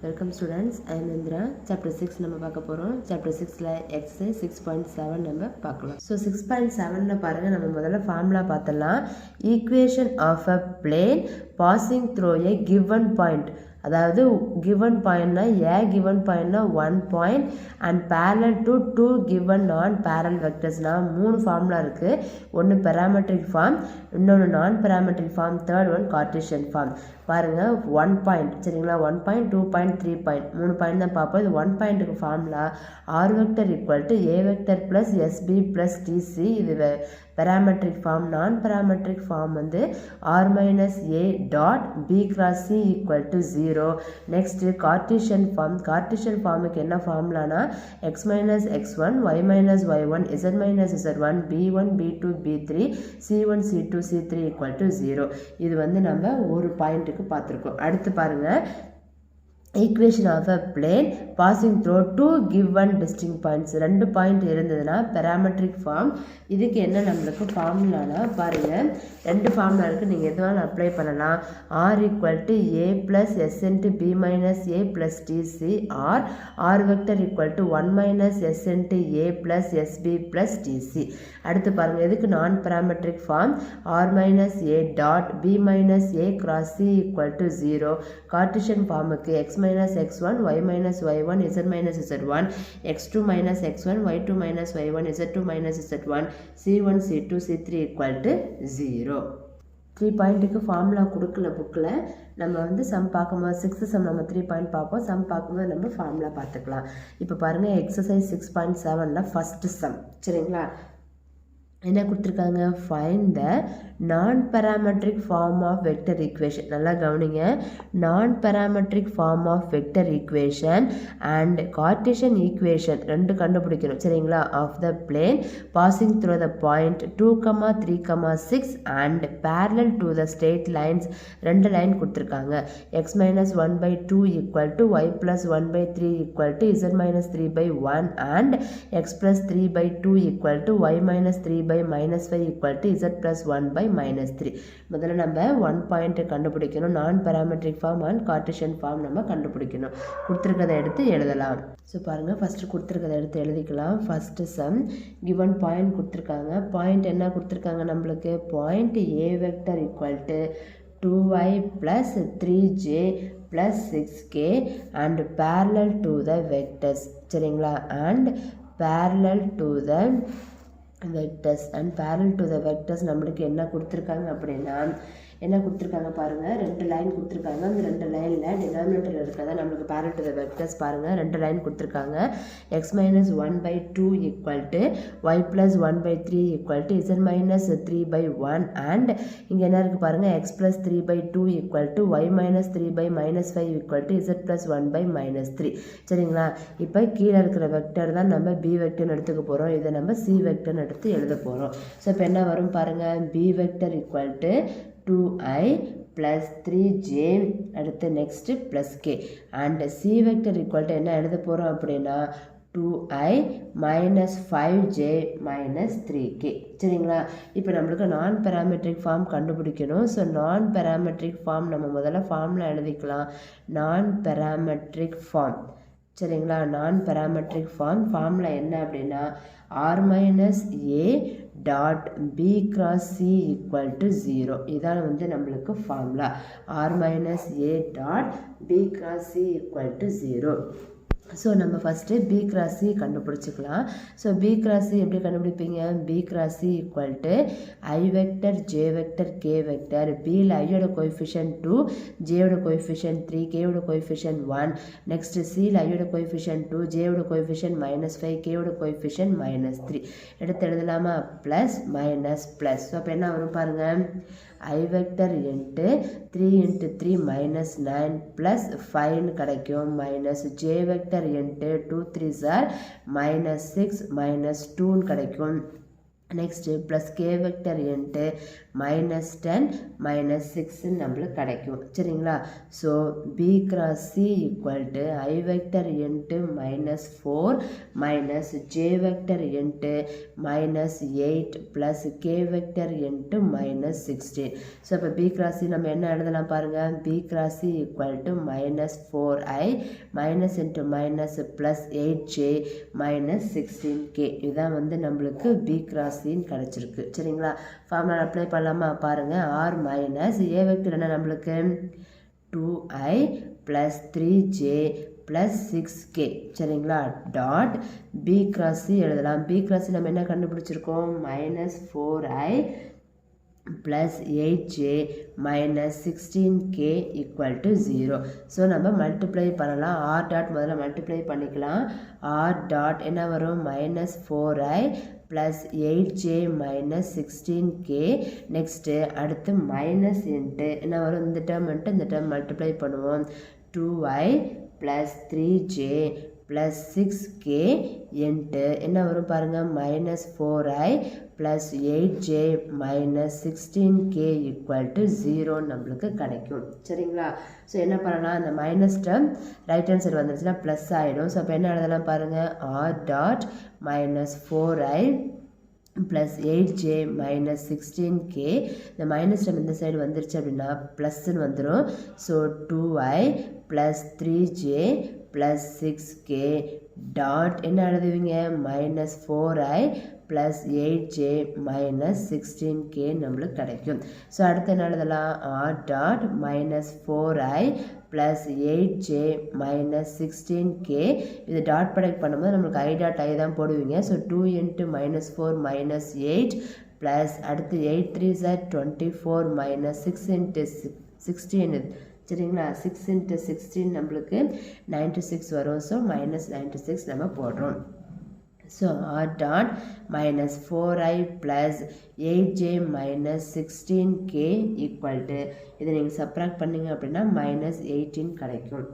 Welcome students, I am Indra. Chapter 6 நம்ம பார்க்க போறோம். Chapter 6ல exercise 6.7 நம்ம பார்க்கலாம். So 6.7ல பாருங்க நம்ம முதல்ல ஃபார்முலா பார்த்தலாம். Equation of a plane passing through a given point. அதாவது given pointனா a given pointனா 1 point and parallel to 2 given non-parallel vectorsனா 3 formula இருக்கு. ஒன்று parametric form, இன்னொன்று non-parametric form, third one Cartesian form. பாருங்க 1 point சரிங்களா, 1 point 2 point 3 point 3 பாயிண்ட் தான் பார்ப்போம். இது 1 பாயிண்ட்டுக்கு formula r vector equal to a vector plus sb plus tc. இது parametric form. non-parametric form வந்து r minus a dot b cross c equal to 0. next Cartesian form. Cartesian formக்கு என்ன ஃபார்முலானா x minus x1 y minus y1 z minus z1 b1 b2 b3 c1 c2 c3 equal to 0. இது வந்து நம்ம ஒரு பாயிண்ட்டுக்கு பார்த்துருக்கோம். அடுத்து பாருங்க equation of a plane passing through two given distinct points. ரெண்டு பாயிண்ட் இருந்ததுன்னா parametric form. இதுக்கு என்ன நம்மளுக்கு ஃபார்முலானா பாருங்க ரெண்டு ஃபார்முலா இருக்குது, நீங்கள் எதுவாலும் அப்ளை பண்ணலாம். r equal to a plus s into b minus a plus tc or r vector equal to 1 minus s into a plus sb plus tc. அடுத்து பாருங்க எதுக்கு நான் parametric form r minus a dot b minus a cross c equal to 0. Cartesian formக்கு x minus x1 y minus y1 z minus z1 x2 minus x1 y2 minus y1 z2 minus z1 c1 c2 c3 equal to 0. 3 பாயிண்ட்டுக்கு formula கொடுக்கல புக்கில். நம்ம வந்து some பார்க்கும்போது 6th some நம்ம 3 point பார்ப்போம், some பார்க்கும்போது நம்ம ஃபார்முலா பார்த்துக்கலாம். இப்போ பாருங்கள் எக்ஸசைஸ் 6.7ல ஃபஸ்ட்டு சம் சரிங்களா. என்ன கொடுத்துருக்காங்க, find the non parametric form of vector equation. நல்லா கவனிங்க, non parametric form of vector equation and Cartesian equation ரெண்டு கண்டுபிடிக்கணும் சரிங்களா. Of the plane passing through the point 2, 3, 6 and parallel to the straight lines. ரெண்டு line கொடுத்துருக்காங்க. x minus 1 by 2 equal to y plus 1 by 3 equal to z minus 3 by 1 and x plus 3 by 2 equal to y minus 3 by minus 5 equal to z plus 1 by minus 3. முதல்ல நம்ம 1 point கண்டுபிடிக்கணும். நான் parametric form and Cartesian form நம்ம கண்டுபிடிக்கணும். கொடுத்துருக்கதை எடுத்து எழுதலாம். So பாருங்கள் first கொடுத்துருக்கதை எடுத்து எழுதிக்கலாம். ஃபஸ்ட்டு சம் given பாயிண்ட் கொடுத்துருக்காங்க. பாயிண்ட் என்ன கொடுத்துருக்காங்க நம்மளுக்கு, point a vector equal to 2y plus 3j plus 6k and parallel to the vectors சரிங்களா. and parallel to the vectors and parallel to the vectors நம்மளுக்கு என்ன கொடுத்துருக்காங்க அப்படின்னா என்ன கொடுத்துருக்காங்க பாருங்கள், ரெண்டு லைன் கொடுத்துருக்காங்க. அந்த ரெண்டு லைனில் டினாமினேட்டர் இருக்கிறதா நம்மளுக்கு parallel to the vectors பாருங்கள் ரெண்டு லைன் கொடுத்துருக்காங்க. x minus 1 by 2 equal to y plus 1 by 3 equal to z minus 3 by 1 and இங்கே என்ன இருக்குது பாருங்கள் x plus 3 by 2 equal to y minus 3 by minus 5 equal to z plus 1 by minus 3 சரிங்களா. இப்போ கீழே இருக்கிற வெக்டர் தான் நம்ம b வெக்டர்னு எடுத்துக்க போகிறோம். இதை நம்ம c வெக்டர்னு எடுத்து எழுத போகிறோம். ஸோ இப்போ என்ன வரும் பாருங்கள், b vector equal to 2i plus 3j அடுத்து next plus K and c vector equal to என்ன எழுத போகிறோம் அப்படின்னா 2i minus 5j minus 3k சரிங்களா. இப்போ நம்மளுக்கு நான் parametric ஃபார்ம் கண்டுபிடிக்கணும். ஸோ நான் parametric ஃபார்ம் நம்ம முதல்ல ஃபார்மில் எழுதிக்கலாம். நான் parametric ஃபார்ம் சரிங்களா. நான் parametric ஃபார்மில் என்ன அப்படின்னா r minus a dot b cross c equal to 0. இதான் வந்து நம்மளுக்கு formula r minus a dot b cross c equal to 0. So நம்ம ஃபஸ்ட்டு b cross c கண்டுபிடிச்சிக்கலாம். ஸோ b cross c எப்படி கண்டுபிடிப்பீங்க, b cross c equal to i vector j vector k vector. bயில் ஐயோட coefficient 2, ஜேயோட coefficient 3, கேயோட coefficient 1. Next சியில் ஐயோட கோஎஃபிஷியன்ட் 2, ஜேயோட கோஎஃபிஷியன்ட் -5, கேயோட கோஎஃபிஷியன்ட் -3. எடுத்து எழுதலாமா, ப்ளஸ் மைனஸ் ப்ளஸ். ஸோ அப்போ என்ன வரும் பாருங்கள், i vector into 3 into 3 minus 9 plus 5 கிடைக்கும் minus j vector into 2 3s are minus 6 minus 2 கிடைக்கும் next plus k vector into -10 -6 நம்மளுக்கு கிடைக்கும் சரிங்களா. So b cross c equal to i vector into -4 minus j vector into -8 plus k vector into -16. So இப்போ b cross c நம்ம என்ன எழுதலாம் பாருங்கள். B cross c equal to -4i minus into minus plus 8j -16k. இதுதான் வந்து நம்மளுக்கு B cross சின்னு கிடச்சிருக்கு சரிங்களா. ஃபார்முலா அப்ளை பண்ணலாமா பாருங்கள். ஆர் மைனஸ் ஏ வெக்டர் என்ன நம்மளுக்கு 2i plus 3j plus 6k சரிங்களா. டாட் பி கிராஸ் சி எழுதலாம். பி கிராஸ் சி நம்ம என்ன கண்டுபிடிச்சிருக்கோம். -4i plus 8j -16k equal to 0. So நம்ம மல்டிப்ளை பண்ணலாம். ஆர் டாட் முதல்ல மல்டிப்ளை பண்ணிக்கலாம். ஆர் டாட் என்ன வரும் -4i plus 8j -16k. Next அடுத்து மைனஸ் இன்ட்டு என்ன வரும். இந்த டேர்ம் வந்துட்டு இந்த டேர்ம் மல்டிப்ளை பண்ணுவோம். 2i plus 3j plus 6k into என்ன வரும் பாருங்கள். -4i plus 8j -16k equal to 0 நம்மளுக்கு கிடைக்கும் சரிங்களா. ஸோ என்ன பண்ணலாம். அந்த minus term right hand side வந்துருச்சுன்னா ப்ளஸ் ஆகிடும். ஸோ அப்போ என்ன எழுதலாம் பாருங்கள். R dot -4i plus 8j -16k. இந்த மைனஸ் டேர்ம் இந்த சைடு வந்துருச்சு அப்படின்னா ப்ளஸ்ன்னு வந்துடும். So 2i plus 3j plus 6k dot என்ன எழுதுவீங்க. -4i ப்ளஸ் 8j -16k நம்மளுக்கு கிடைக்கும். ஸோ அடுத்து என்ன எழுதலாம். R dot -4i plus 8j -16k. இது டாட் ப்ராடக்ட் பண்ணும்போது நம்மளுக்கு ஐ டாட் ஐ தான் போடுவீங்க. ஸோ 2 இன்ட்டு -4 -8 ப்ளஸ் அடுத்து 8 3s are 24 -6 இன்ட்டு 16 சரிங்களா. 6 இன்ட்டு 16 நம்மளுக்கு 96 வரும். ஸோ -96 நம்ம போடுறோம். So r dot -4i plus 8j -16k equal to இதை நீங்கள் சப்ராக்ட் பண்ணிங்க அப்படின்னா -18 கிடைக்கும்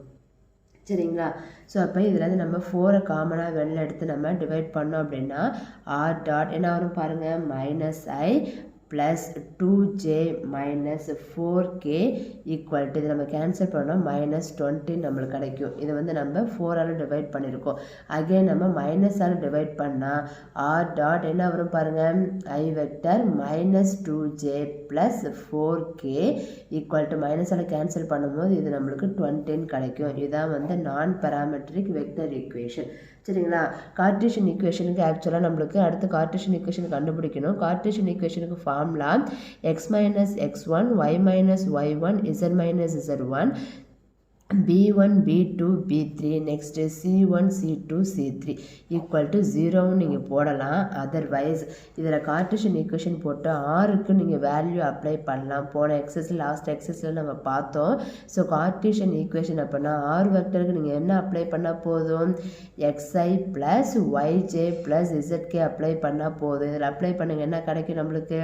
சரிங்களா. ஸோ அப்போ இதில் நம்ம 4 காமனாக வெளில எடுத்து நம்ம டிவைட் பண்ணோம் அப்படின்னா ஆர் டாட் என்ன வரும் பாருங்கள். -i plus 2j -4k equal to இது நம்ம கேன்சல் பண்ணோம் -20 நம்மளுக்கு கிடைக்கும். இது வந்து நம்ம 4ஆல் டிவைட் பண்ணியிருக்கோம். அகைன் நம்ம மைனஸால் டிவைட் பண்ணால் ஆர் டாட் என்ன வரும் பாருங்கள். I vector -2j plus 4k equal to மைனஸால் கேன்சல் பண்ணும்போது இது நம்மளுக்கு 20 கிடைக்கும். இதுதான் வந்து நான் பேராமெட்ரிக் வெக்டர் ஈக்குவேஷன் சரிங்களா. கார்ட்டீசியன் ஈக்குவேஷனுக்கு ஆக்சுவலாக நம்மளுக்கு அடுத்து கார்ட்டீசியன் ஈக்குவேஷன் கண்டுபிடிக்கணும். கார்ட்டீசியன் ஈக்குவேஷனுக்கு formula x minus x1 y minus y1 z minus z1 b1 b2 b3 next c1 c2 c3 equal to 0ன்னு நீங்கள் போடலாம். அதர்வைஸ் இதில் கார்ட்டீசியன் ஈக்குவேஷன் போட்டு ஆருக்கு நீங்கள் வேல்யூ அப்ளை பண்ணலாம். போன எக்ஸஸில் லாஸ்ட் எக்ஸஸில் நம்ம பார்த்தோம். ஸோ கார்ட்டீசியன் ஈக்குவேஷன் அப்படின்னா ஆர் வெக்டருக்கு நீங்கள் என்ன அப்ளை பண்ணால் போதும். xi plus yj plus zk apply பண்ணால் போதும். இதில் அப்ளை பண்ணுங்கள் என்ன கிடைக்கும் நம்மளுக்கு.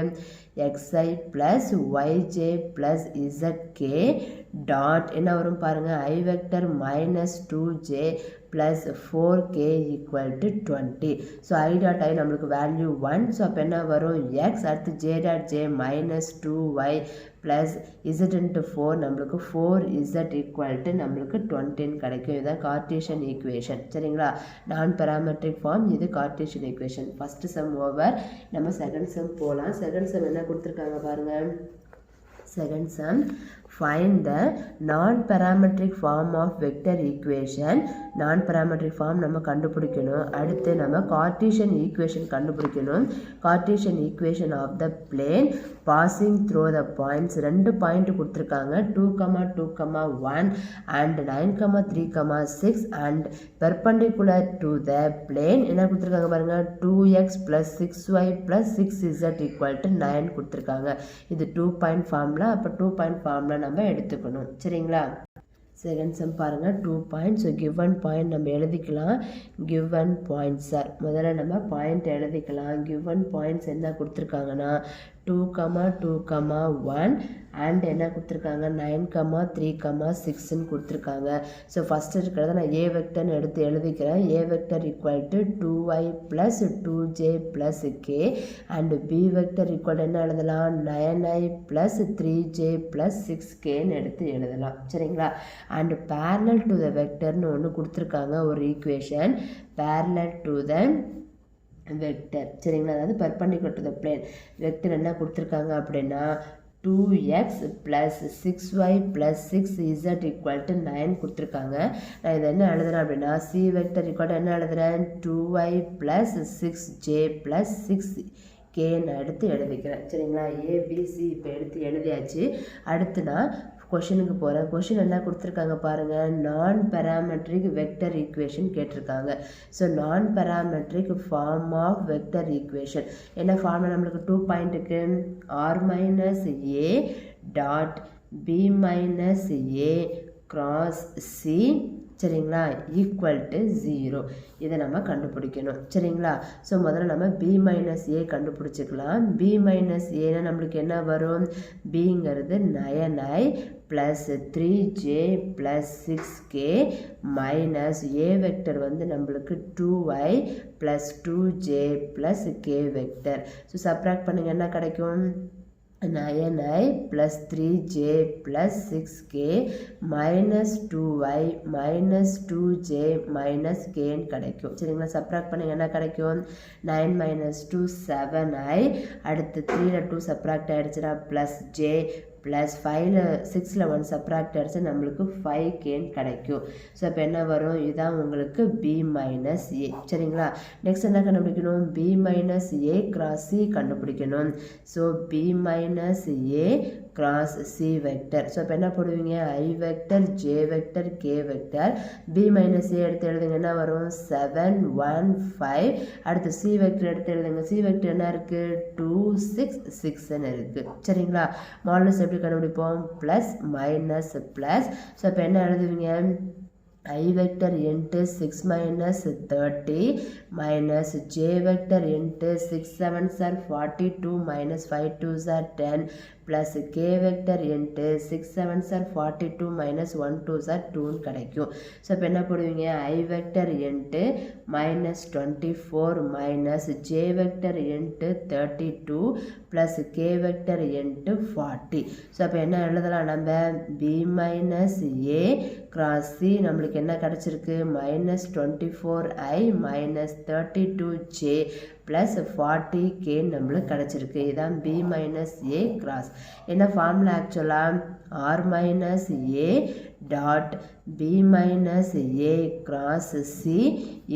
xi plus yj plus zk dot என்ன வரும் பாருங்கள். I vector -2j plus 4k equal to 20. So I dot I நம்மளுக்கு வேல்யூ 1. ஸோ அப்போ என்ன வரும் x அடுத்து j dot j -2y plus z into 4 நம்மளுக்கு 4z equal to நம்மளுக்கு 20 கிடைக்கும். இதுதான் கார்ட்டீசியன் ஈக்குவேஷன் சரிங்களா. நான் பேராமெட்ரிக் ஃபார்ம் இது Cartesian equation. First some over. நம்ம செகண்ட் சம் போகலாம். செகண்ட் சம் என்ன கொடுத்துருக்காங்க பாருங்கள். Second sum find the non-parametric form of vector equation. non-parametric form நம்ம கண்டுபிடிக்கணும். அடுத்து நம்ம கார்ட்டீசியன் ஈக்குவேஷன் கண்டுபிடிக்கணும். Cartesian equation of the plane passing through the points. 2 point கொடுத்துருக்காங்க. 2, 2, 1 and 9, 3, 6 and perpendicular to the plane என்ன கொடுத்துருக்காங்க பாருங்க. 2x plus 6y plus 6z equal to 9 கொடுத்துருக்காங்க. இது 2 பாயிண்ட் ஃபார்முலா. அப்போ 2 பாயிண்ட் ஃபார்முலா நம்ம எடுத்துக்கணும் சரிங்களா. செகண்ட் சம் பாருங்கள். 2 பாயிண்ட். ஸோ கிவன் பாயிண்ட் நம்ம எழுதிக்கலாம். கிவன் பாயிண்ட் சார் முதல்ல நம்ம பாயிண்ட் எழுதிக்கலாம். கிவன் பாயிண்ட்ஸ் என்ன கொடுத்துருக்காங்கன்னா 2,2,1 அண்ட் என்ன கொடுத்துருக்காங்க 9,3,6ன்னு கொடுத்துருக்காங்க. ஸோ ஃபஸ்ட்டு இருக்கிறத நான் ஏ வெக்டர்னு எடுத்து எழுதிக்கிறேன். A vector equal to 2y plus 2j plus k and b vector equal என்ன எழுதலாம் 9i ப்ளஸ் 3j ப்ளஸ் 6kன்னு எடுத்து எழுதலாம். சரிங்களா? அண்ட் parallel டு த வெக்டர்னு ஒன்று கொடுத்துருக்காங்க, ஒரு equation parallel to the vector. சரிங்களா? அதாவது perpendicular to the plane vector என்ன கொடுத்துருக்காங்க அப்படின்னா 2x plus 6y plus 6z equal to 9 கொடுத்துருக்காங்க. நான் இதை என்ன எழுதுறேன் அப்படின்னா சி வெக்டர் ஈக்குவல் டு என்ன எழுதுறேன் 2y ப்ளஸ் 6j ப்ளஸ் 6kன்னு எடுத்து எழுதிக்கிறேன். சரிங்களா? ஏபிசி இப்போ எடுத்து எழுதியாச்சு. அடுத்து நான் கொஷினுக்கு போகிறேன். கொஷின் என்ன கொடுத்துருக்காங்க பாருங்கள், நான் பேராமெட்ரிக் வெக்டர் ஈக்குவேஷன் கேட்டிருக்காங்க. ஸோ நான் parametric form of vector equation என்ன ஃபார்மில் நம்மளுக்கு 2 பாயிண்ட்டுக்கு r minus a dot b minus a cross c சரிங்களா ஈக்குவல் டு 0 இதை நம்ம கண்டுபிடிக்கணும். சரிங்களா? ஸோ முதல்ல நம்ம பி மைனஸ் ஏ கண்டுபிடிச்சிக்கலாம். பி மைனஸ் ஏன்னா நம்மளுக்கு என்ன வரும், பிங்கிறது 9i plus 3j plus 6k minus a vector வந்து நம்மளுக்கு 2y plus 2j plus k vector. So subtract பண்ணுங்க என்ன கிடைக்கும் 9i plus 3j plus 6k minus 2y minus 2j minus k கிடைக்கும். சரிங்களா? சப்ராக்ட் பண்ணுங்க என்ன கிடைக்கும் 9 minus 2 7i அடுத்து 3ல 2 சப்ராக்ட் ஆகிடுச்சுன்னா ப்ளஸ் j ப்ளஸ் 5ல் 6ல் 1 சப்ராக்ட் ஆகிடுச்சு நம்மளுக்கு 5kன்னு கிடைக்கும். ஸோ இப்போ என்ன வரும், இதுதான் உங்களுக்கு பி மைனஸ் ஏ. சரிங்களா? நெக்ஸ்ட் என்ன கண்டுபிடிக்கணும், b minus a cross c கண்டுபிடிக்கணும். So b minus a cross c vector. So இப்போ என்ன போடுவீங்க i vector j vector k vector. B minus a எடுத்து எழுதுங்க என்ன வரும் 7 1 5. அடுத்து சி வெக்டர் எடுத்து எழுதுங்க. சி வெக்டர் என்ன இருக்குது 2 6 6ன்னு இருக்குது. சரிங்களா? மாடல்ஸ் எப்படி கண்டுபிடிப்போம் ப்ளஸ் மைனஸ் ப்ளஸ். ஸோ இப்போ என்ன எழுதுவீங்க I vector into 6 minus 30 minus j vector into 6 7s are 42 minus 5 2s are 10 plus k vector into 6 7s are 42 minus 1 2s are 2ன்னு கிடைக்கும். ஸோ இப்போ என்ன போடுவீங்க I vector into minus 24 minus j vector into 32 plus k vector into 40. So அப்போ என்ன எழுதலாம் நம்ம b minus a cross c நம்மளுக்கு என்ன கிடைச்சிருக்கு minus 24i minus 32j plus 40k நம்மளுக்கு கிடைச்சிருக்கு. இதான் b minus a cross. என்ன ஃபார்முலா ஆக்சுவலாக r minus a dot b minus a cross c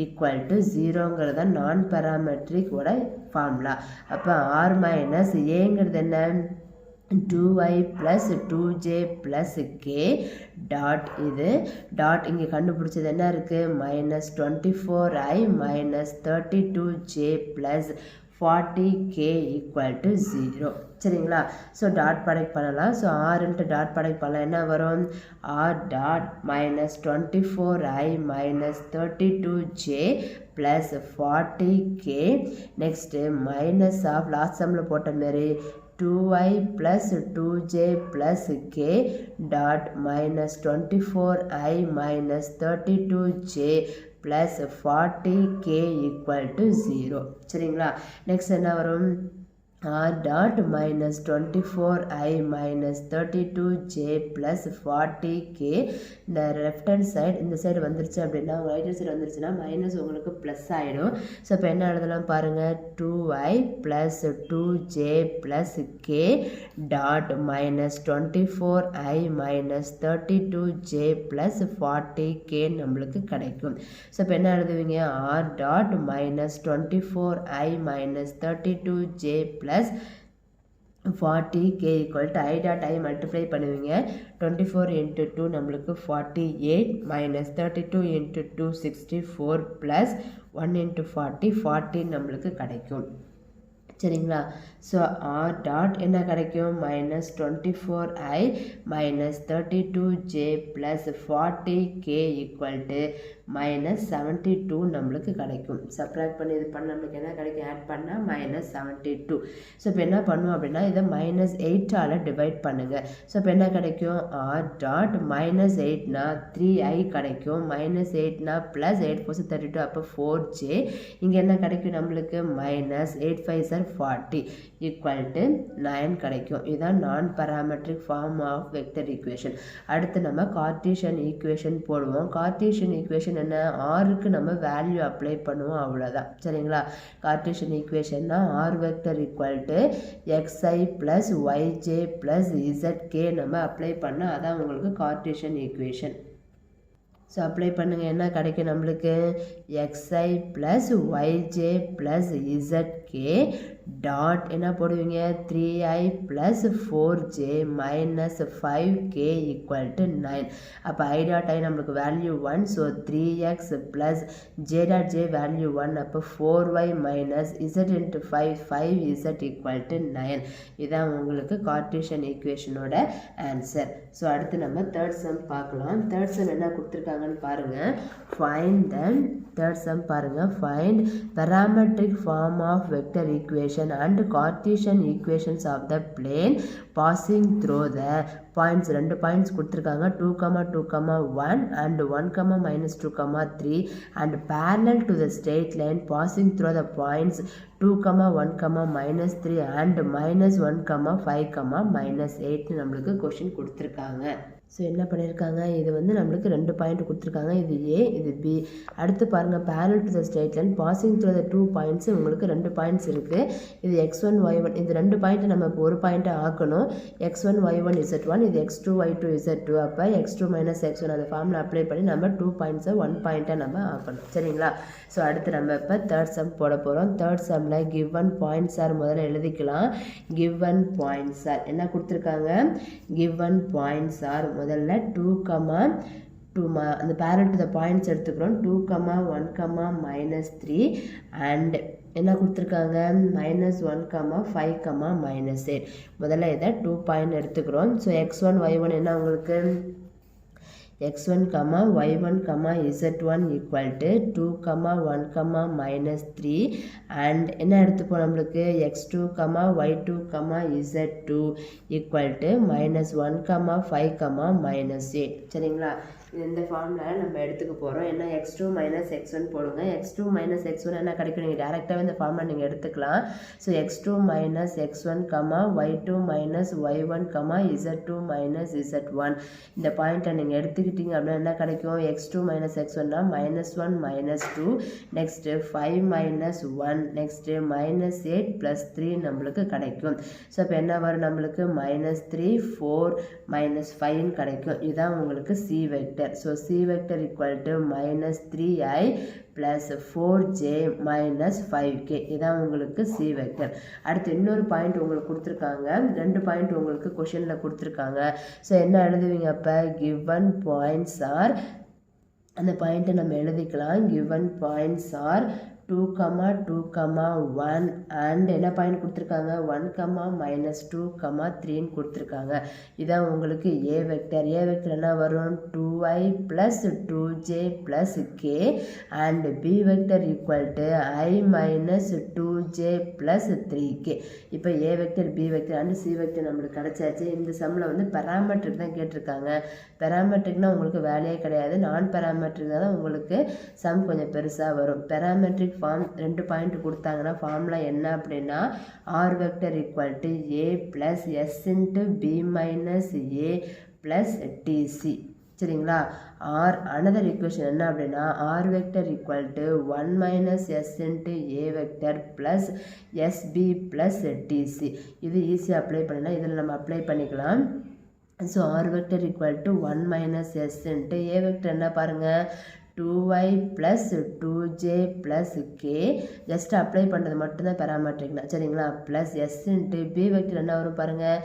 equal to 0ங்கிறத நான் பேராமெட்ரிக்கோட ஃபார்முலா. அப்போ r minus aங்கிறது என்ன 2y plus 2j plus k dot இது dot இங்கே கண்டுபிடிச்சது என்ன இருக்குது minus 24i minus 32j plus 40k equal to 0. சரிங்களா? ஸோ டாட் ப்ராடக்ட் பண்ணலாம். ஸோ ஆர்ன்ட்டு டாட் ப்ராடக்ட் பண்ணலாம் என்ன வரும் r dot minus 24i minus 32j plus 40k next minus of last சம்மில் போட்ட மாரி 2y plus 2j plus k dot minus 24i minus 32j plus 40k equal to 0. சரிங்களா? Next என்ன வரும் r dot minus 24i minus 32j plus 40k. இந்த left hand side இந்த side வந்துருச்சு அப்படின்னா உங்கள் ரைட் ஹேண்ட் சைடு வந்துருச்சுன்னா மைனஸ் உங்களுக்கு ப்ளஸ் ஆகிடும். ஸோ இப்போ என்ன எழுதலாம் பாருங்கள் 2y plus 2j plus k dot minus 24i minus 32j plus 40k நம்மளுக்கு கிடைக்கும். ஸோ இப்போ என்ன எழுதுவீங்க r dot minus 24i minus 32j plus 40k equal to I dot I multiply பண்ணுவீங்க 24 into 2 நம்மளுக்கு 48 minus 32 into 2 64 plus 1 into 40 40 நம்மளுக்கு கிடைக்கும். சரிங்களா? ஸோ ஆர் டாட் என்ன கிடைக்கும் minus 24i minus 32j plus 40k equal to minus 72 நம்மளுக்கு கிடைக்கும். Subtract பண்ணி இது பண்ண நம்மளுக்கு என்ன கிடைக்கும், ஆட் பண்ணால் மைனஸ் 72. ஸோ இப்போ என்ன பண்ணுவோம் அப்படின்னா இதை மைனஸ் 8ஆல் டிவைட் பண்ணுங்கள். ஸோ இப்போ என்ன கிடைக்கும், ஆர் டாட் மைனஸ் 8னா 3i கிடைக்கும், மைனஸ் 8னா ப்ளஸ் 8 4 32 அப்போ 4j. இங்கே என்ன கிடைக்கும் நம்மளுக்கு மைனஸ் 8 5 40 ஈக்குவல் டு 9 கிடைக்கும். இதுதான் non parametric form of vector equation. அடுத்து நம்ம கார்ட்டீசியன் ஈக்குவேஷன் போடுவோம். கார்ட்டீசியன் ஈக்குவேஷன் என்ன, ஆருக்கு நம்ம வேல்யூ அப்ளை பண்ணுவோம், அவ்வளோதான். சரிங்களா. கார்ட்டீசியன் ஈக்குவேஷன்னா r vector equal to xi plus yj plus zk நம்ம அப்ளை பண்ணால் அதான் உங்களுக்கு கார்ட்டீசியன் ஈக்குவேஷன். ஸோ அப்ளை பண்ணுங்கள், என்ன கிடைக்கும் நம்மளுக்கு, xi plus yj plus zk dot என்ன போடுவீங்க, 3i plus 4j minus 5k equal to 9. அப்போ i டாட் i நம்மளுக்கு value 1, so 3x plus j dot j value 1, அப்போ 4y minus z into 5z equal to 9. இதான் உங்களுக்கு Cartesian ஈக்குவேஷனோட answer. So அடுத்து நம்ம தேர்ட் சம் பார்க்கலாம். தேர்ட் சம் என்ன கொடுத்துருக்காங்கன்னு பாருங்கள். ஃபைண்ட் த தேர்ட் சம் பாருங்கள். Find parametric form of vector equation and Cartesian equations of the plane passing through the points. ரெண்டு பாயிண்ட்ஸ் கொடுத்துருக்காங்க, 2, 2, 1 and 1, minus 2, 3 and parallel to the straight line passing through the points 2, 1, minus 3 and minus 1, 5, minus 8 நம்மளுக்கு question கொடுத்துருக்காங்க. So என்ன பண்ணியிருக்காங்க, இது வந்து நம்மளுக்கு 2 point கொடுத்துருக்காங்க, இது ஏ இது பி. அடுத்து பாருங்கள், parallel to the straight line passing through the 2 points உங்களுக்கு 2 பாயிண்ட்ஸ் இருக்குது. இது x1 y1, இது 2 பாயிண்ட்டை நம்ம இப்போ ஒரு பாயிண்ட்டை ஆக்கணும். x1 y1 z1, இது x2 y2 z2. அப்போ x2 மைனஸ் x1 அந்த ஃபார்மில் அப்ளை பண்ணி நம்ம 2 பாயிண்ட்ஸை 1 பாயிண்ட்டை நம்ம ஆக்கணும். சரிங்களா. ஸோ அடுத்து நம்ம இப்போ தேர்ட் சம் போட போகிறோம். தேர்ட் சம்மில் கிவன் பாயிண்ட்ஸ் ஆர் முதல்ல எழுதிக்கலாம். கிவன் பாயிண்ட்ஸ் ஆர் என்ன கொடுத்துருக்காங்க, கிவன் பாயிண்ட்ஸ் ஆர் முதல்ல 2, 2 அந்த parallel to the points எடுத்துக்கிறோம். 2, 1, minus 3 and என்ன கொடுத்துருக்காங்க, minus 1, 5, minus 8. முதல்ல இதை 2 பாயிண்ட் எடுத்துக்கிறோம். ஸோ x1 y1 என்ன உங்களுக்கு, x1, y1, z1 equal to 2, 1, minus 3 and என்ன எடுத்துப்போம் நம்மளுக்கு x2, y2, z2 equal to minus 1, 5, minus 8. சரிங்களா. இந்த ஃபார்முலா நம்ம எடுத்துக்க போகிறோம். என்ன x2 மைனஸ் x1 போடுங்க. x2 மைனஸ் x1 என்ன கிடைக்கும், நீங்கள் டேரெக்டாகவே இந்த ஃபார்முலா நீங்கள் எடுத்துக்கலாம். So x2 minus x1, y2 minus y1, z2 minus z1 இந்த பாயிண்ட்டை நீங்கள் எடுத்துக்கிட்டீங்க அப்படின்னா என்ன கிடைக்கும், x2 மைனஸ் x1னா minus 1 minus 2 next 5 minus 1 next minus 8 plus 3 நம்மளுக்கு கிடைக்கும். ஸோ இப்போ என்ன வரும் நம்மளுக்கு, மைனஸ் 3 4 மைனஸ் 5 கிடைக்கும். இதுதான் உங்களுக்கு C vector. So C vector equal to minus 3i plus 4j minus 5k. இதான் உங்களுக்கு C vector. அடுத்து இன்னொரு பாயிண்ட் உங்களுக்கு கொடுத்துருக்காங்க, 2 பாயிண்ட் உங்களுக்கு கொஷனில் கொடுத்துருக்காங்க. ஸோ என்ன எழுதுவீங்க அப்போ, given points are அந்த பாயிண்ட்டை நம்ம எழுதிக்கலாம். given points are 2, 2, 1 and என்ன பாயிண்ட் கொடுத்துருக்காங்க, 1, minus 2, 3 கொடுத்துருக்காங்க. இதான் உங்களுக்கு ஏ வெக்டர். ஏ வெக்டர் என்ன வரும், 2i plus 2j plus k and b vector equal to i minus 2j plus 3k. இப்போ a vector b vector and c vector நம்மளுக்கு கிடைச்சாச்சு. இந்த சம்மில் வந்து பேராமெட்ரிக் தான் கேட்டிருக்காங்க. பேராமெட்ரிக்னால் உங்களுக்கு வேலையே கிடையாது, நான் பேராமெட்ரிக் தான் உங்களுக்கு சம் கொஞ்சம் பெருசாக வரும். பேராமெட்ரிக் ஃபார்ம் 2 பாயிண்ட் கொடுத்தாங்கன்னா ஃபார்முலா என்ன அப்படின்னா, r vector equal to a plus s into b minus a plus t c. சரிங்களா. ஆர் அனதர் ஈக்குவேஷன் என்ன அப்படின்னா, r vector equal to 1 minus s into a vector plus s b plus t c. இது ஈஸியாக apply பண்ணலாம், இதில் நம்ம அப்ளை பண்ணிக்கலாம். So r vector equal to 1 minus s into a vector என்ன பாருங்கள், 2y plus 2j plus k. Just apply பண்ணுறது மட்டும்தான் பேராமெட்ரிக்னா. சரிங்களா. Plus s into b vector என்ன வரும் பாருங்கள்,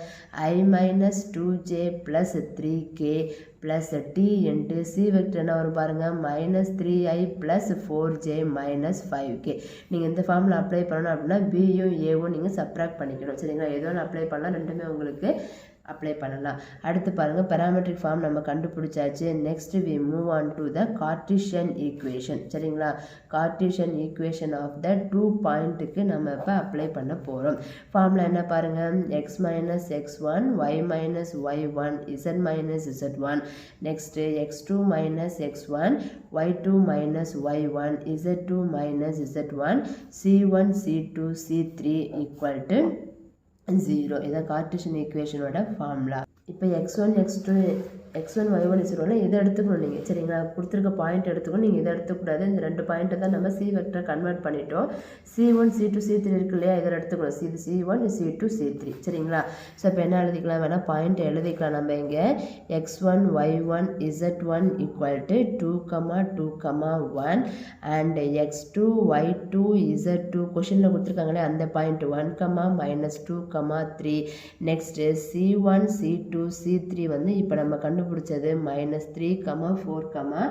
i minus 2j plus 3k plus t into c vector என்ன வரும் பாருங்கள், minus 3i plus 4j minus 5k. நீங்கள் இந்த ஃபார்மில் அப்ளை பண்ணணும் அப்படின்னா பியும் ஏவும் நீங்கள் சப்ராக்ட் பண்ணிக்கணும். சரிங்களா. எதோ ஒன்று அப்ளை பண்ணலாம், ரெண்டுமே உங்களுக்கு அப்ளை பண்ணலாம். அடுத்து பாருங்கள், பேராமெட்ரிக் ஃபார்ம் நம்ம கண்டுபிடிச்சாச்சு. Next we move on to the Cartesian equation. சரிங்களா, கார்ட்டீசியன் ஈக்குவேஷன் ஆஃப் த 2 பாயிண்ட்டுக்கு நம்ம இப்போ அப்ளை பண்ண போகிறோம். ஃபார்மில் என்ன பாருங்கள், x minus x1 y minus y1 z minus z1. Next x2 minus x1 y2 minus y1 z2 minus z1 c1 c2 c3 equal to 0. இதான் கார்ட்டீசியன் ஈக்குவேஷனோட ஃபார்முலா. இப்போ x1 y1 z1 இதை எடுத்துக்கணும் நீங்கள். சரிங்களா, கொடுத்துருக்க பாயிண்ட் எடுத்துக்கணும், நீங்கள் இதை எடுத்துக்கூடாது. இந்த 2 பாயிண்ட்டை தான் நம்ம சி வெக்டர் கன்வெர்ட் பண்ணிட்டோம். c1 c2 c3 இருக்கு இல்லையா, இதில் எடுத்துக்கணும். c1 c2 c3. சரிங்களா, ஸோ இப்போ என்ன எழுதிக்கலாம், வேணால் பாயிண்ட் எழுதிக்கலாம். நம்ம இங்கே x1 y1 z1 equal to 2, 2, 1 and x2 y2 z2 கொஷனில் கொடுத்துருக்காங்களே அந்த point 1, -2, 3. Next c1 c2 c3 வந்து இப்போ நம்ம கண்டுபிடிச்சது -3, 4,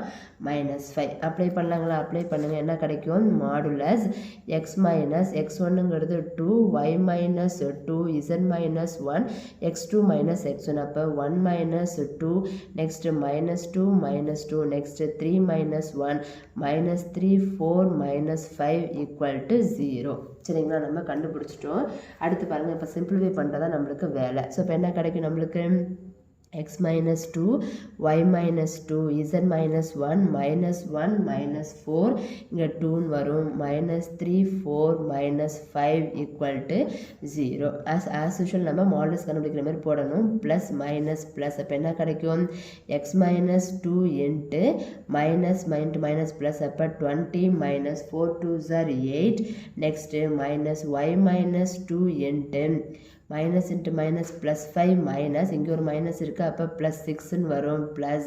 -5. அப்ளை பண்ணலாங்களா, அப்ளை பண்ணுங்கள். என்ன கிடைக்கும், மாடுலஸ் x மைனஸ் x1ங்கிறது 2 y minus 2 z minus 1 x2 minus x1. அப்போ 1 minus 2 next -2 -2 next 3 minus 1 -3 4 -5 equal to 0. சரிங்களா, நம்ம கண்டுபிடிச்சிட்டோம். அடுத்து பாருங்கள், இப்போ சிம்பிளிஃபை பண்ணுறதா நம்மளுக்கு வேலை. ஸோ இப்போ என்ன கிடைக்கும் நம்மளுக்கு, x minus 2 y minus 2 z minus 1 minus 1 minus 4 இங்கே 2 வரும் -3 4 -5 equal to 0. as usual நம்ம மாடல்ஸ் கண்டுபிடிக்கிற மாதிரி போடணும். Plus minus plus. அப்போ என்ன கிடைக்கும், x minus 2 into minus plus. அப்போ 20 minus 4 2s are 8. Next minus y minus 2 into minus into minus plus 5 minus இங்கே ஒரு மைனஸ் இருக்குது, அப்போ ப்ளஸ் 6ன்னு வரும். ப்ளஸ்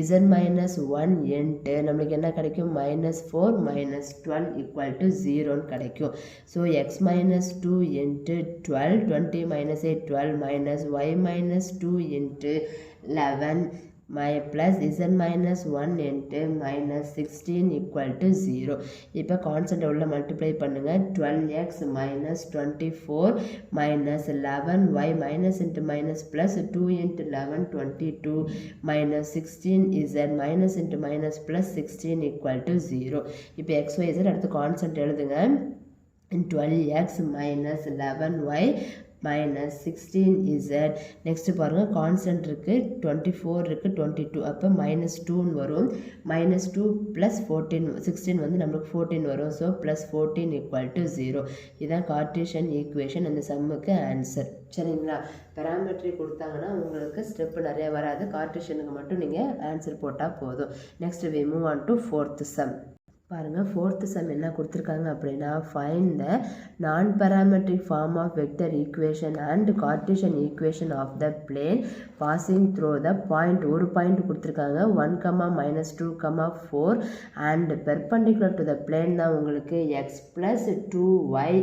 z மைனஸ் 1 இன்ட்டு நம்மளுக்கு என்ன கிடைக்கும், -4 -12 ஈக்குவல் டு 0ன்னு கிடைக்கும். So X minus 2 into 12 20 -8 12 minus y minus 2 into 11 plus z minus 1 into minus 16 equal to 0. இப்போ கான்ஸ்டன்ட் உள்ள மல்டிப்ளை பண்ணுங்க. 12x minus 24 minus 11y minus into minus plus 2 into 11 22 minus 16 z minus into minus plus 16 equal to 0. இப்போ x y z அடுத்து constant எழுதுங்க. 12x minus 11y minus 16z. Next பாருங்க, constant இருக்கு 24 இருக்கு 22, அப்போ -2ன்னு வரும். -2 + 14 16 வந்து நம்மளுக்கு 14 வரும். So +14 equal to 0. இதுதான் கார்ட்டீசியன் ஈக்குவேஷன். அந்த சம்முக்கு ஆன்சர். சரிங்களா, பேராமெட்ரி கொடுத்தாங்கன்னா உங்களுக்கு ஸ்டெப் நிறைய வராது, கார்ட்டீசியனுக்கு மட்டும் நீங்கள் ஆன்சர் போட்டால் போதும். Next we move on to 4th sum. பாருங்கள், 4th சம் என்ன கொடுத்துருக்காங்க அப்படின்னா, find the non parametric form of vector equation and Cartesian equation of the plane passing through the point. ஒரு பாயிண்ட் கொடுத்துருக்காங்க 1, -2, 4 and perpendicular to the plane தான் உங்களுக்கு x + 2y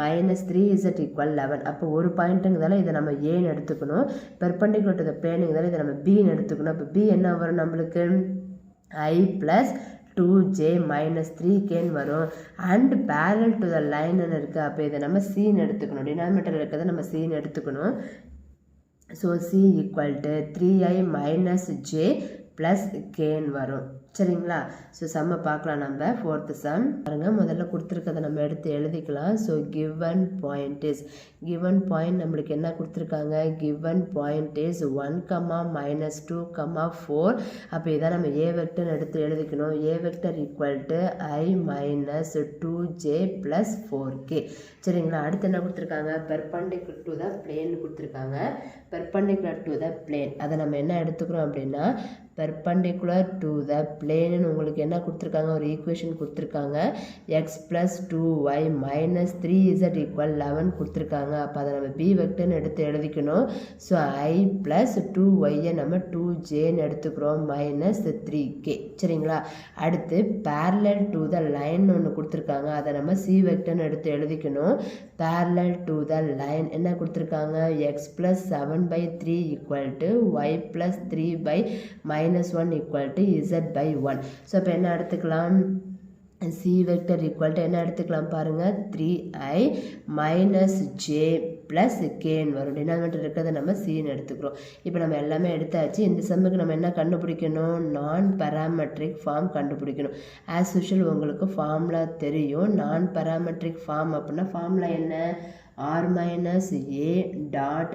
-3z = 11. அப்போ ஒரு பாயிண்ட்டுங்கிறதால இதை நம்ம ஏன்னு எடுத்துக்கணும். பெர்பெண்டிகுலர் டு த பிளேனுங்கிறதால இதை நம்ம பின்னு எடுத்துக்கணும். அப்போ பி என்ன வரும் நம்மளுக்கு, I + 2j - 3kன்னு வரும். அண்ட் பேரல் டு த லைன்னு இருக்குது. அப்போ இதை நம்ம சீன்னு எடுத்துக்கணும். டினாமினேட்டர் இருக்கிறத நம்ம சீன்னு எடுத்துக்கணும். So c equal to 3i - j + kன்னு வரும். சரிங்களா, ஸோ சம்மை பார்க்கலாம் நம்ம. 4th சம் பாருங்க, முதல்ல கொடுத்துருக்கதை நம்ம எடுத்து எழுதிக்கலாம். So given point is, given point நம்மளுக்கு என்ன கொடுத்துருக்காங்க, கிவன் பாயிண்ட் இஸ் 1, -2, 4. அப்போ இதான் நம்ம ஏ வெக்டர்னு எடுத்து எழுதிக்கணும். ஏ vector equal to I - 2j + 4k. சரிங்களா, அடுத்து என்ன கொடுத்துருக்காங்க, பெர்பெண்டிகுலர் டு த பிளேன் கொடுத்துருக்காங்க. பெர்பெண்டிகுலர் டு த பிளேன் அதை நம்ம என்ன எடுத்துக்கிறோம் அப்படின்னா, பெர்பெண்டிகுலர் டு த பிளேன்னு உங்களுக்கு என்ன கொடுத்துருக்காங்க, ஒரு ஈக்குவேஷன் கொடுத்துருக்காங்க. x + 2y - 3z = 11 கொடுத்துருக்காங்க. அப்போ அதை நம்ம பி வெக்டர்னு எடுத்து எழுதிக்கணும். ஸோ I + 2y நம்ம 2jன்னு எடுத்துக்கிறோம் -3k. சரிங்களா, அடுத்து பேரலல் டு த லைன் ஒன்று கொடுத்துருக்காங்க. அதை நம்ம சி வெக்டர்னு எடுத்து எழுதிக்கணும். பேரலல் டு த லைன் என்ன கொடுத்துருக்காங்க, x + 7/3 = y + 3/- -1 = z/1. ஸோ இப்போ என்ன எடுத்துக்கலாம், சி வெக்டர் ஈக்குவல் டு என்ன எடுத்துக்கலாம் பாருங்கள், 3i - j ப்ளஸ் கேன்னு வரும். டினாமினேட்டர் இருக்கிறத நம்ம சின்னு எடுத்துக்கிறோம். இப்போ நம்ம எல்லாமே எடுத்தாச்சு. இந்த சம்முக்கு நம்ம என்ன கண்டுபிடிக்கணும்? நான் பேராமெட்ரிக் ஃபார்ம் கண்டுபிடிக்கணும். ஆஸ் யூஷுவல் உங்களுக்கு ஃபார்முலா தெரியும். நான் பேராமெட்ரிக் ஃபார்ம் அப்படின்னா ஃபார்முலா என்ன? r minus a dot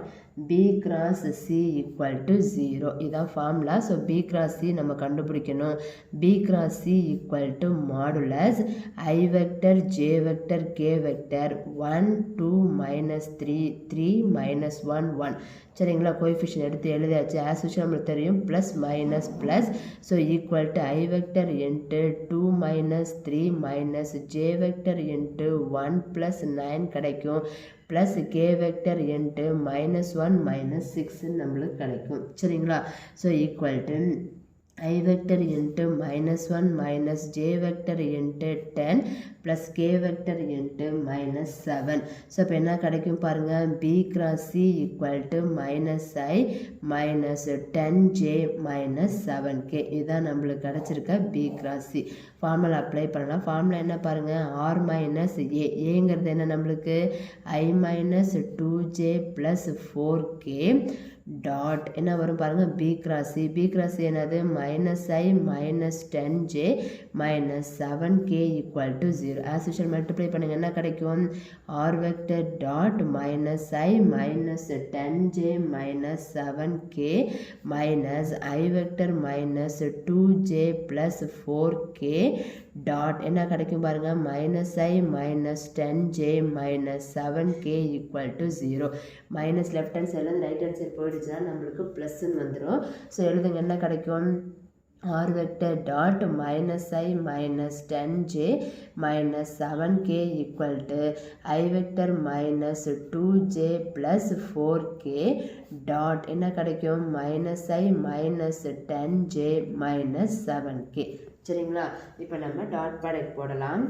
b cross c equal to 0. இதான் formula. So b cross c நம்ம கண்டுபிடிக்கணும். b cross c equal to modulus i vector j vector k vector 1 2 minus 3 3 minus 1 1. சரிங்களா? Coefficient எடுத்து எழுதியாச்சு. As usual நம்மளுக்கு தெரியும் plus minus plus. So equal to i vector into 2 minus 3 minus j vector into 1 plus 9 கிடைக்கும். Plus k vector into -1 -6 நம்மளுக்கு கிடைக்கும். சரிங்களா? So equal to I vector into -1 minus j vector into 10 plus k vector into -7. So இப்போ என்ன கிடைக்கும் பாருங்கள்? b cross c equal to -i minus 10j minus 7k. இதுதான் நம்மளுக்கு கிடச்சிருக்க b cross c. Formula apply பண்ணலாம். ஃபார்முலா என்ன பாருங்கள்? r minus ஏங்கிறது என்ன நம்மளுக்கு? i minus 2j plus 4k dot என்ன வரும் பாருங்கள்? b cross c. b cross c என்னது? -i minus 10j minus 7k equal to 0. as usual multiply பண்ணுங்க. என்ன கிடைக்கும்? r vector dot -i minus 10j minus 7k minus i vector minus 2j plus 4k dot என்ன கிடைக்கும் பாருங்க? -i minus 10j minus 7k equal to 0. Minus left hand சைடில் right hand side போயிடுச்சுன்னா நம்மளுக்கு ப்ளஸ்ன்னு வந்துடும். ஸோ எழுதுங்க. என்ன கிடைக்கும்? r vector dot -i minus 10j minus 7k equal to i vector minus 2j plus 4k dot என்ன கிடைக்கும்? -i minus 10j minus 7k. சரிங்களா? இப்போ நம்ம டாட் ப்ராடக்ட் போடலாம்.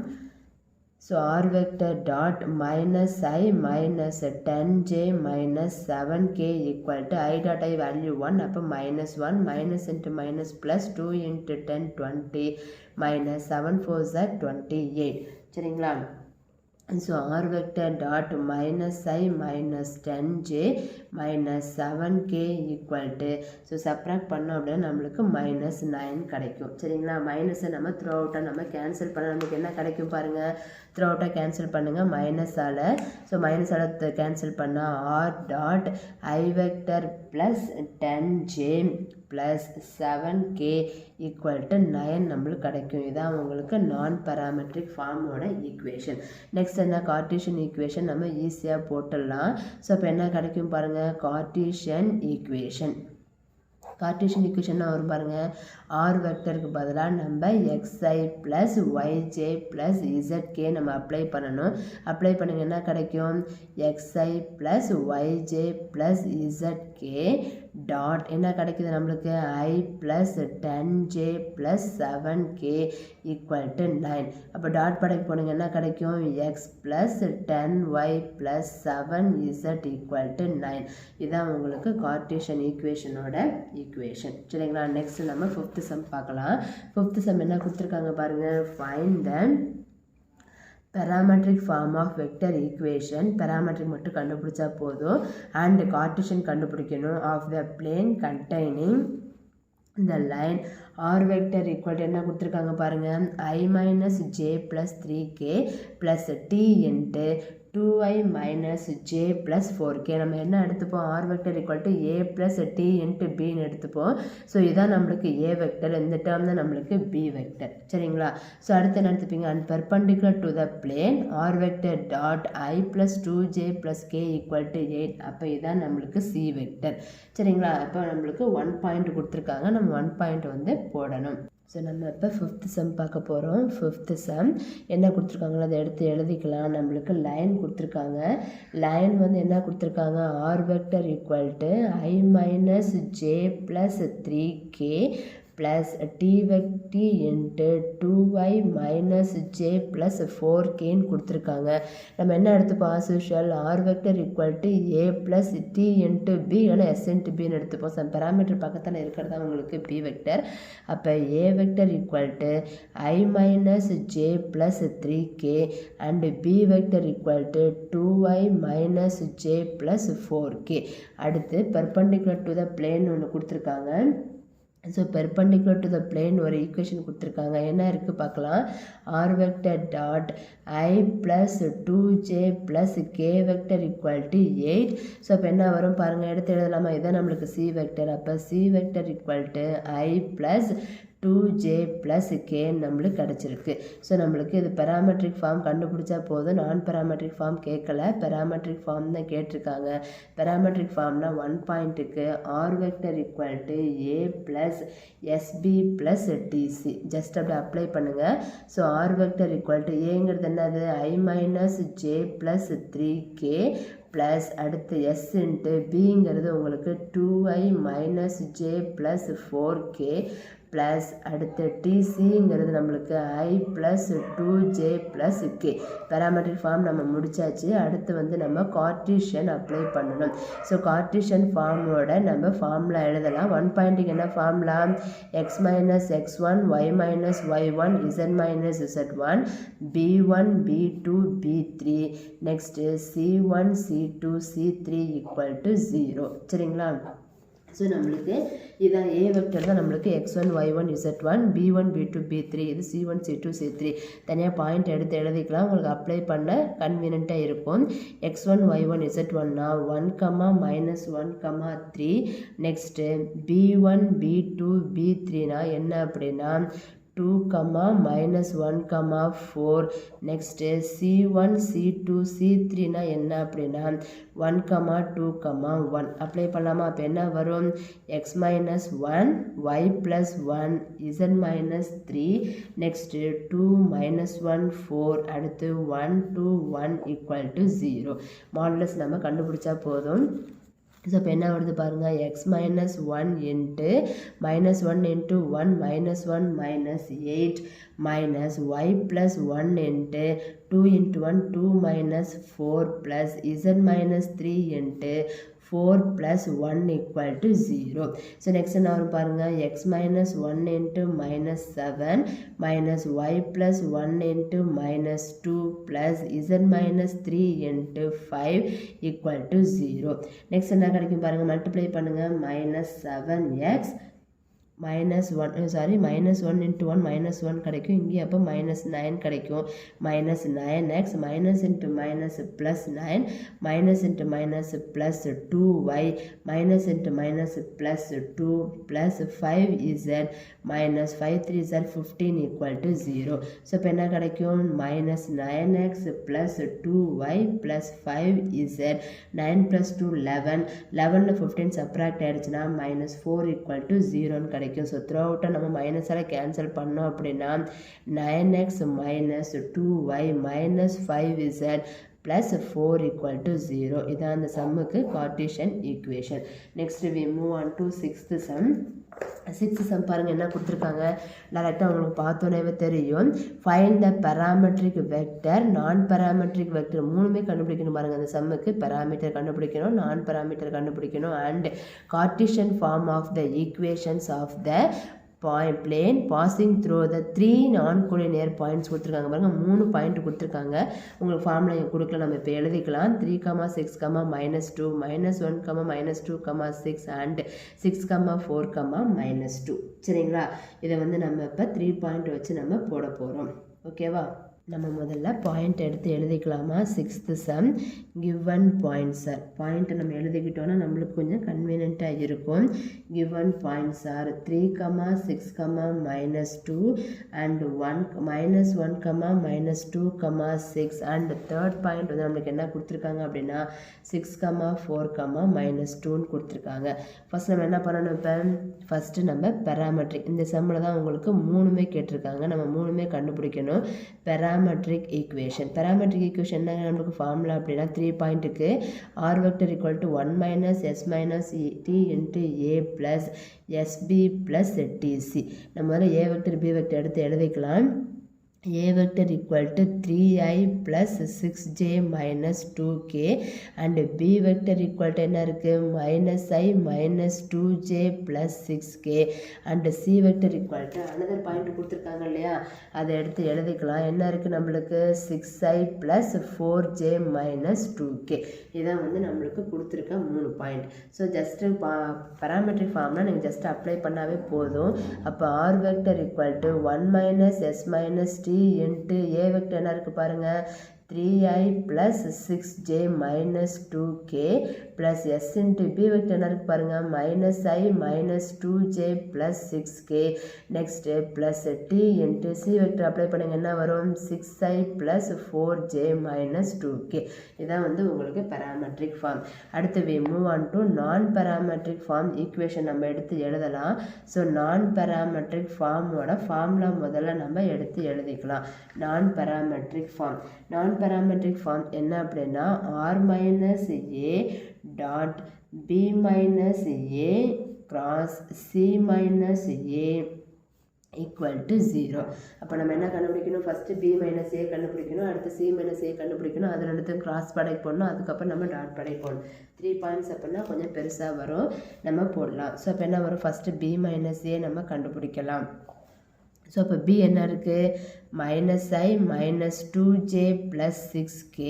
So r vector dot -i minus 10j minus 7k equal to i dot i value 1. அப்போ -1 minus into minus plus 2 into 10 20 minus 7 4s are 28. சரிங்களா? So r vector dot -i minus 10j minus 7k equal to so subtract பண்ணோம் அப்படின்னா நம்மளுக்கு -9 கிடைக்கும். சரிங்களா? மைனஸை நம்ம through அவுட்டாக நம்ம கேன்சல் பண்ண நம்மளுக்கு என்ன கிடைக்கும் பாருங்கள்? த்ரூ அவுட்டாக கேன்சல் பண்ணுங்கள் மைனஸால். ஸோ மைனஸால் கேன்சல் பண்ணால் r dot i vector plus 10j plus 7k equal to 9 நம்மளுக்கு கிடைக்கும். இதான் உங்களுக்கு நான் பேராமெட்ரிக் ஃபார்மோட ஈக்குவேஷன். நெக்ஸ்ட் என்ன? கார்ட்டீசியன் ஈக்குவேஷன் நம்ம ஈஸியாக போட்டுடலாம். ஸோ இப்போ என்ன கிடைக்கும் பாருங்கள்? Cartesian equation. கார்ட்டீசியன் ஈக்குவேஷன் வரும் பாருங்கள். ஆர் வெக்டருக்கு பதிலாக நம்ம xi plus yj plus zk நம்ம அப்ளை பண்ணணும். அப்ளை பண்ணுங்க. என்ன கிடைக்கும்? xi plus yj plus zk dot என்ன கிடைக்குது நம்மளுக்கு? i plus 10j plus 7k equal to 9. அப்போ டாட் ப்ராடக்ட் போடுங்க. என்ன கிடைக்கும்? x plus 10y plus 7z equal to 9. இதுதான் உங்களுக்கு கார்ட்டீசியன் ஈக்குவேஷனோட ஈக்குவேஷன். சரிங்களா? நெக்ஸ்ட் நம்ம 5th சம் பார்க்கலாம். 5th சம் என்ன கொடுத்துருக்காங்க பாருங்கள்? Find the parametric form of vector equation. parametric மட்டும் கண்டுபிடிச்சா போதும். and cartesian கண்டுபிடிக்கணும் of the plane containing the line r vector equal to என்ன கொடுத்துருக்காங்க பாருங்கள்? I minus j plus 3k plus t into 2i minus j plus 4k. நம்ம என்ன எடுத்துப்போம்? r vector equal to a plus t into b ன்னு எடுத்துப்போம். So இதான் நம்மளுக்கு a vector. இந்த டேர்ம் தான் நம்மளுக்கு b vector. சரிங்களா? ஸோ அடுத்து என்ன எடுத்துப்பீங்க? and perpendicular to the plane r vector dot i plus 2j plus k equal to 8. அப்போ இதான் நம்மளுக்கு c vector. சரிங்களா? அப்போ நம்மளுக்கு 1 பாயிண்ட் கொடுத்துருக்காங்க. நம்ம 1 பாயிண்ட் வந்து போடணும். ஸோ நம்ம இப்போ 5th சம் பார்க்க போகிறோம். 5th சம் என்ன கொடுத்துருக்காங்களோ அதை எடுத்து எழுதிக்கலாம். நம்மளுக்கு லைன் கொடுத்துருக்காங்க. லைன் வந்து என்ன கொடுத்துருக்காங்க? R vector equal to i minus j plus 3k plus t into 2y minus j plus 4kன்னு கொடுத்துருக்காங்க. நம்ம என்ன எடுத்துப்போம் as usual r vector equal to a plus t into b இல்லைனா எஸ் இன்ட்டு பின்னு எடுத்துப்போம். சம் பேராமீட்டர் பக்கத்தில் இருக்கிறதா உங்களுக்கு பி வெக்டர். அப்போ a vector equal to i minus j plus 3k and b vector equal to 2y minus j plus 4k. அடுத்து perpendicular to the plane ஒன்று கொடுத்துருக்காங்க. So perpendicular to the plane ஒரு equation கொடுத்துருக்காங்க. என்ன இருக்குது பார்க்கலாம். R vector dot i plus 2j plus k vector equal to 8. ஸோ இப்போ என்ன வரும் பாருங்கள், எடுத்து எழுதலாமா. இதான் நம்மளுக்கு சி வெக்டர். அப்போ c vector equal to i plus 2j plus k நம்மளுக்கு கிடச்சிருக்கு. ஸோ நம்மளுக்கு இது பெராமெட்ரிக் ஃபார்ம் கண்டுபிடிச்சா போதும். நான் பெராமெட்ரிக் ஃபார்ம் கேட்கல, பெராமெட்ரிக் ஃபார்ம் தான் கேட்டிருக்காங்க. பெராமெட்ரிக் ஃபார்ம்னா 1 பாயிண்ட்டுக்கு r vector equal to a plus s b plus t c just அப்படி அப்ளை பண்ணுங்கள். So r vector equal to ஏங்கிறது என்னது i minus j plus 3k plus அடுத்து எஸ் இன்ட்டு பிங்கிறது உங்களுக்கு 2i minus j plus 4k plus அடுத்து டிசிங்கிறது நம்மளுக்கு i plus 2j plus k. Parametric form நம்ம முடிச்சாச்சு. அடுத்து வந்து நம்ம கார்ட்டீசியன் அப்ளை பண்ணணும். ஸோ கார்ட்டீசியன் ஃபார்மோட நம்ம ஃபார்முலா எழுதலாம். 1 பாயிண்ட்டுக்கு என்ன formula, x minus x1 y minus y1 z minus z1 b1 b2 b3 next c1 c2 c3 equal to 0. சரிங்களா. ஸோ நம்மளுக்கு இதான் ஏ வெக்டர் தான் நம்மளுக்கு x1 y1 z1 b1 b2 b3 இது c1 c2 c3 தனியாக பாயிண்ட் எடுத்து எழுதிக்கலாம். உங்களுக்கு அப்ளை பண்ண கன்வீனியண்ட்டாக இருக்கும். x1 y1 z1னா 1 minus 1 3 next b1 b2 b3னா என்ன அப்படின்னா 2 மைனஸ் 1 4 நெக்ஸ்ட்டு c1 c2 c3னா என்ன அப்படின்னா 1 2 1 அப்ளை பண்ணலாமா. அப்போ என்ன வரும், x minus 1 y plus 1 z minus 3 next 2 minus 1 4 அடுத்து 1 2 1 ஈக்குவல் டு 0. மாடுலஸ் நம்ம கண்டுபிடிச்சா போதும். ஸோ இப்போ என்ன வருது பாருங்கள், x minus 1 into minus 1 into 1 minus 1 minus 8 minus y plus 1 into 2 into 1 2 minus 4 plus z minus 3 into 4 plus 1 equal to 0. So next என்ன வரும் பாருங்க, x minus 1 into minus 7 minus y plus 1 into minus 2 plus z minus 3 into 5 equal to 0. Next என்ன கிடைக்கும் பாருங்க, multiply பண்ணுங்க, minus 7x minus 1 into 1 minus 1 கிடைக்கும். இங்கே அப்போ minus 9 கிடைக்கும். minus 9x minus into minus plus 9 minus into minus plus 2y minus into minus plus 2 plus 5z minus 5 3 z 15 equal to 0. So இப்போ என்ன கிடைக்கும், minus 9x plus 2y plus 5z 9 plus 2 11 11 15 subtract ஆயிடுச்சுன்னா minus 4 equal to 0 கிடைக்கும். So through அவுட்டாக நம்ம மைனஸால் cancel பண்ணோம் அப்படின்னா 9x minus 2y minus 5z plus 4 equal to 0. இதான் அந்த சம்முக்கு Cartesian equation. Next we move on to sixth sum. Sixth sum பாருங்கள் என்ன கொடுத்துருக்காங்க, டேரெக்டாக உங்களுக்கு பார்த்தோன்னே தெரியும். Find the parametric vector non parametric vector மூணுமே கண்டுபிடிக்கணும் பாருங்கள். அந்த சம்முக்கு பேராமீட்டர் கண்டுபிடிக்கணும், நான் பேராமீட்டர் கண்டுபிடிக்கணும் and Cartesian form of the equations of the plane passing through the 3 non-collinear points கொடுத்துருக்காங்க பாருங்க. 3 பாயிண்ட் கொடுத்துருக்காங்க. உங்களுக்கு ஃபார்முலா கொடுக்கல, நம்ம இப்போ எழுதிக்கலாம். 3, 6, -2 -1, -2, 6 அண்ட் 6, 4, -2. சரிங்களா. இதை வந்து நம்ம இப்போ 3 பாயிண்ட் வச்சு நம்ம போட போகிறோம். ஓகேவா. நம்ம முதல்ல பாயிண்ட் எடுத்து எழுதிக்கலாமா. Sixth sum given points are பாயிண்ட்டை நம்ம எழுதிக்கிட்டோன்னா நம்மளுக்கு கொஞ்சம் கன்வீனியண்ட்டாக இருக்கும். Given points are 3, 6, -2 and 1 -1, -2, 6 and third point வந்து நம்மளுக்கு என்ன கொடுத்துருக்காங்க அப்படின்னா 6, 4, -2ன்னு கொடுத்துருக்காங்க. ஃபஸ்ட் நம்ம என்ன பண்ணணும், இப்போ ஃபஸ்ட்டு நம்ம பேராமெட்ரிக் இந்த சம்மில் தான் உங்களுக்கு மூணுமே கேட்டிருக்காங்க. நம்ம மூணுமே கண்டுபிடிக்கணும். parametric equation. Parametric equation நமக்கு ஃபார்முலா அப்படின்னா 3 பாயிண்ட்டுக்கு r vector equal to 1 minus s minus t into a plus s b plus t c. நம்ம வந்து ஏ வெக்டர் பி வெக்டர் எடுத்து எழுதிக்கலாம். A vector equal to 3i plus 6j minus 2k and B vector equal to என்ன இருக்கு minus I minus 2j plus 6k and C vector equal to another point கொடுத்துருக்காங்க இல்லையா, அதை எடுத்து எழுதிக்கலாம். என்ன இருக்கு நம்மளுக்கு 6i plus 4j minus 2k. இதான் வந்து நம்மளுக்கு கொடுத்துருக்க 3 பாயிண்ட். ஸோ ஜஸ்ட் பராமெட்ரிக் ஃபார்ம்னா நீங்கள் ஜஸ்ட் அப்ளை பண்ணாவே போதும். அப்போ r vector equal to 1 minus s minus t into a vector என்ன இருக்குது பாருங்கள் 3i plus 6j minus 2k plus s into b vector என்ன இருக்கு பாருங்க minus I minus 2j plus 6k next plus t into c vector apply பண்ணுங்க என்ன வரும் 6i plus 4j minus 2k. இதான் வந்து உங்களுக்கு parametric form. அடுத்து we move on to non parametric form equation நம்ம எடுத்து எழுதலாம். ஸோ non parametric form ஓட ஃபார்முலா முதல்ல நம்ம எடுத்து எழுதிக்கலாம். non parametric form non-parametric form என்ன அப்படின்னா r minus a dot b minus a cross c minus a equal to 0. அப்போ நம்ம என்ன கண்டுபிடிக்கணும், ஃபஸ்ட்டு b minus a கண்டுபிடிக்கணும், அடுத்து c minus a கண்டுபிடிக்கணும், அது ரெண்டுத்தையும் கிராஸ் படை போடணும், அதுக்கப்புறம் நம்ம டாட் படை போடணும். 3 பாயிண்ட்ஸ் அப்படின்னா கொஞ்சம் பெருசாக வரும், நம்ம போடலாம். ஸோ அப்போ என்ன வரும், ஃபஸ்ட்டு b minus a நம்ம கண்டுபிடிக்கலாம். ஸோ அப்போ b என்ன இருக்குது minus I minus 2j plus 6k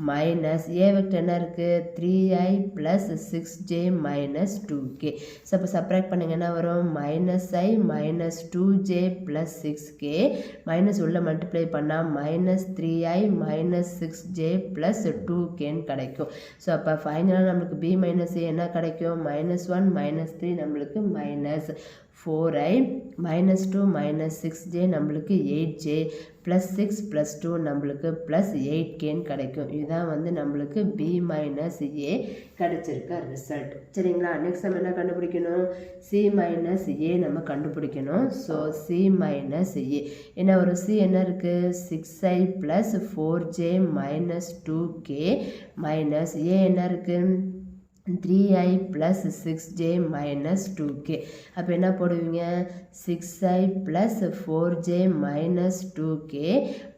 minus a vector என்ன இருக்குது 3i plus 6j minus 2k. So அப்போ சப்ராக்ட் பண்ணுங்க என்ன வரும் minus I minus 2j plus 6k minus உள்ள மல்டிப்ளை பண்ணால் minus 3i minus 6j plus 2kன்னு கிடைக்கும். ஸோ அப்போ ஃபைனலாக நம்மளுக்கு b மைனஸ் a என்ன கிடைக்கும் மைனஸ் 1 மைனஸ் 3 நம்மளுக்கு minus 4i minus 2 minus 6j நம்மளுக்கு 8j plus 6 plus 2 நம்மளுக்கு plus 8kன்னு கிடைக்கும். இதுதான் வந்து நம்மளுக்கு b minus a கிடைச்சிருக்க ரிசல்ட். சரிங்களா, நெக்ஸ்ட் நம்ம என்ன கண்டுபிடிக்கணும் c minus a நம்ம கண்டுபிடிக்கணும். ஸோ c minus a என்ன வரும், c என்ன இருக்குது 6i plus 4j minus 2k minus a என்ன இருக்குது 3i plus 6j minus 2k. அப்போ என்ன போடுவீங்க 6i plus 4j minus 2k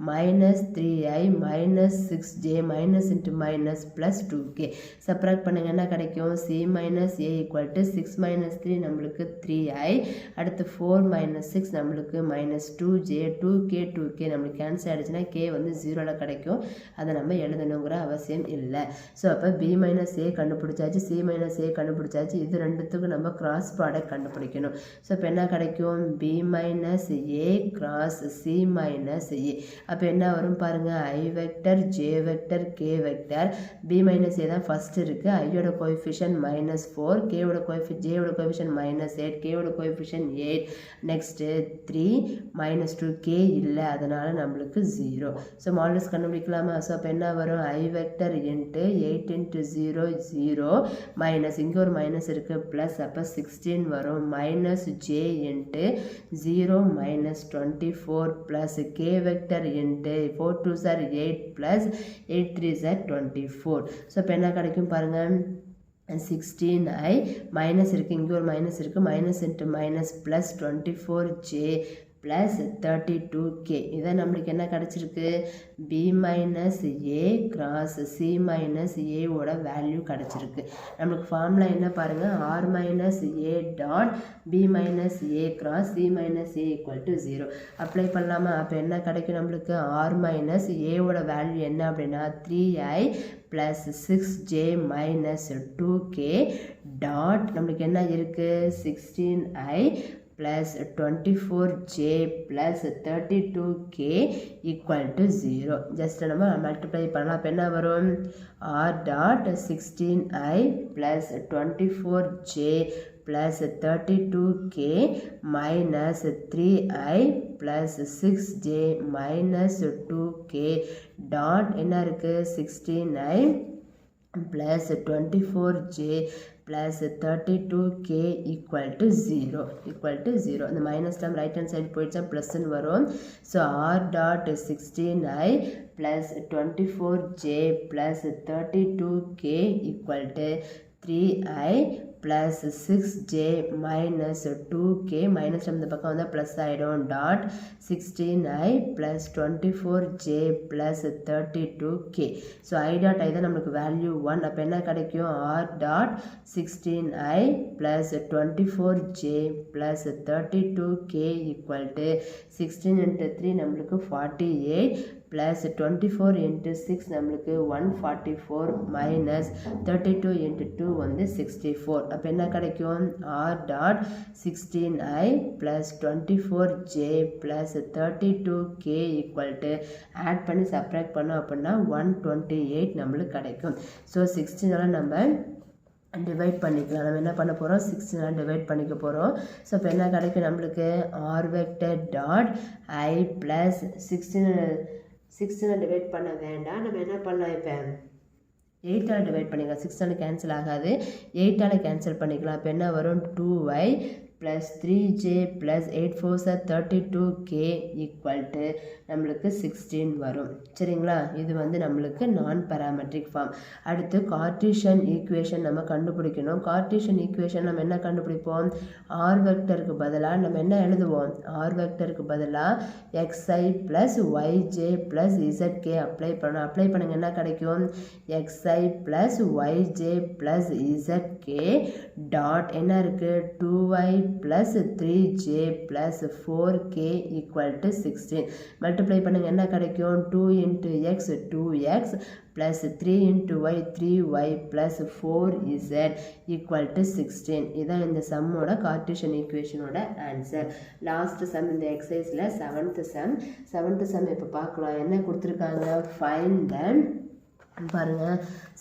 minus 3i minus 6j minus into minus plus 2k. Subtract பண்ணுங்க என்ன கிடைக்கும் c minus a equal to 6 minus 3 நம்மளுக்கு 3i, அடுத்து 4 minus 6 நம்மளுக்கு minus 2j 2k நம்மளுக்கு கேன்சல் ஆகிடுச்சுன்னா k வந்து 0ல் கிடைக்கும். அதை நம்ம எழுதணுங்கிற அவசியம் இல்லை. ஸோ அப்போ b minus a கண்டுபிடிச்சாச்சு, c minus a கண்டுபிடிச்சாச்சு. இது ரெண்டுத்துக்கும் நம்ம கிராஸ் ப்ராடக்ட் கண்டுபிடிக்கணும். ஸோ இப்போ என்ன கிடைக்கும் b minus a cross c minus a. அப்போ என்ன வரும் பாருங்கள் i vector j vector k vector b minus a தான் ஃபஸ்ட் இருக்குது. ஐயோட கோஎஃபிஷியன்ட் minus 4, j ஓட கோஎஃபிஷியன்ட் minus 8, k ஓட கோஎஃபிஷியன்ட் 8, நெக்ஸ்ட்டு 3 minus 2 k இல்லை, அதனால் நம்மளுக்கு 0. So models கண்டுபிடிக்கலாமா. ஸோ அப்போ என்ன வரும் i vector into 8 into 0 0 minus இங்கே ஒரு மைனஸ் இருக்குது ப்ளஸ் அப்போ 16 வரும் minus j into 0 minus 24 plus k vector into 4 2s are 8 plus 8 3s are 24. So இப்போ என்ன கிடைக்கும் பாருங்கள் 16i மைனஸ் இருக்குது, இங்கே ஒரு மைனஸ் இருக்குது, minus into minus plus 24j plus 32k. இதான் நம்மளுக்கு என்ன கிடச்சிருக்கு b minus a cross c minus a ஓட வேல்யூ கிடச்சிருக்கு. நம்மளுக்கு ஃபார்முலா என்ன பாருங்கள் r minus a dot b minus a cross c minus a equal to 0. Apply பண்ணலாமா. அப்போ என்ன கிடைக்கும் நம்மளுக்கு r மைனஸ் a ஓட வேல்யூ என்ன அப்படின்னா 3i plus 6j minus 2k dot நம்மளுக்கு என்ன இருக்குது 16i plus 24j plus 32k equal to 0. just நம்ம multiply பண்ணலாம். அப்போ என்ன வரும் r dot 16i plus 24j plus 32k minus 3i plus 6j minus 2k dot என்ன இருக்குது 16i plus 24j plus 32k equal to 0 இந்த minus term right hand side போயிடுச்சா ப்ளஸ்ன்னு வரும். So r dot 16i plus 24j plus 32k equal to 3i plus 6j minus 2k minus இந்த பக்கம் வந்தால் plus ஆகிடும் dot 16i plus 24j plus 32k. So i dot i தான் நம்மளுக்கு value 1. அப்போ என்ன கிடைக்கும் r dot 16i plus 24j plus 32k equal to 16 into 3 நம்மளுக்கு 48 plus 24 into 6 நம்மளுக்கு 144 minus 32 into 2 வந்து 64. அப்போ என்ன கிடைக்கும் r dot 16i plus 24j plus 32k equal to add பண்ணி சப்ராக்ட் பண்ணோம் அப்படின்னா 128 நம்மளுக்கு கிடைக்கும். ஸோ 16 நம்ம டிவைட் பண்ணிக்கலாம். நம்ம என்ன பண்ண போகிறோம் 16 டிவைட் பண்ணிக்க போகிறோம். ஸோ இப்போ என்ன கிடைக்கும் நம்மளுக்கு r vector dot i plus 16 divide பண்ண வேண்டாம். நம்ம என்ன பண்ணலாம் இப்போ 8ஆல் டிவைட் பண்ணிக்கலாம். 6ஆல் கேன்சல் ஆகாது, 8ஆல் கேன்சல் பண்ணிக்கலாம். இப்போ என்ன வரும் 2y plus 3j plus 8 4s 32k equal to நம்மளுக்கு 16 வரும். சரிங்களா, இது வந்து நம்மளுக்கு நான் பேராமெட்ரிக் ஃபார்ம். அடுத்து கார்ட்டீசியன் ஈக்குவேஷன் நம்ம கண்டுபிடிக்கணும். கார்ட்டீசியன் ஈக்குவேஷன் நம்ம என்ன கண்டுபிடிப்போம், ஆர் வெக்டருக்கு பதிலாக நம்ம என்ன எழுதுவோம், ஆர் வெக்டருக்கு பதிலாக xi plus yj plus zk apply பண்ணணும். அப்ளை பண்ணுங்க என்ன கிடைக்கும் xi plus yj plus zk dot என்ன இருக்குது 2y plus 3j plus 4k equal to 16. Multiply பண்ணுங்க என்ன கிடைக்கும் 2 into x 2x plus 3 into y 3y plus 4z equal to 16. இதான் இந்த சம்மோட கார்ட்டீசியன் ஈக்குவேஷனோட ஆன்சர். லாஸ்ட் சம் இந்த எக்ஸசைஸில் செவன்த் சம் இப்போ பார்க்கலாம். என்ன கொடுத்துருக்காங்க, ஃபைண்ட் தென் பாருங்க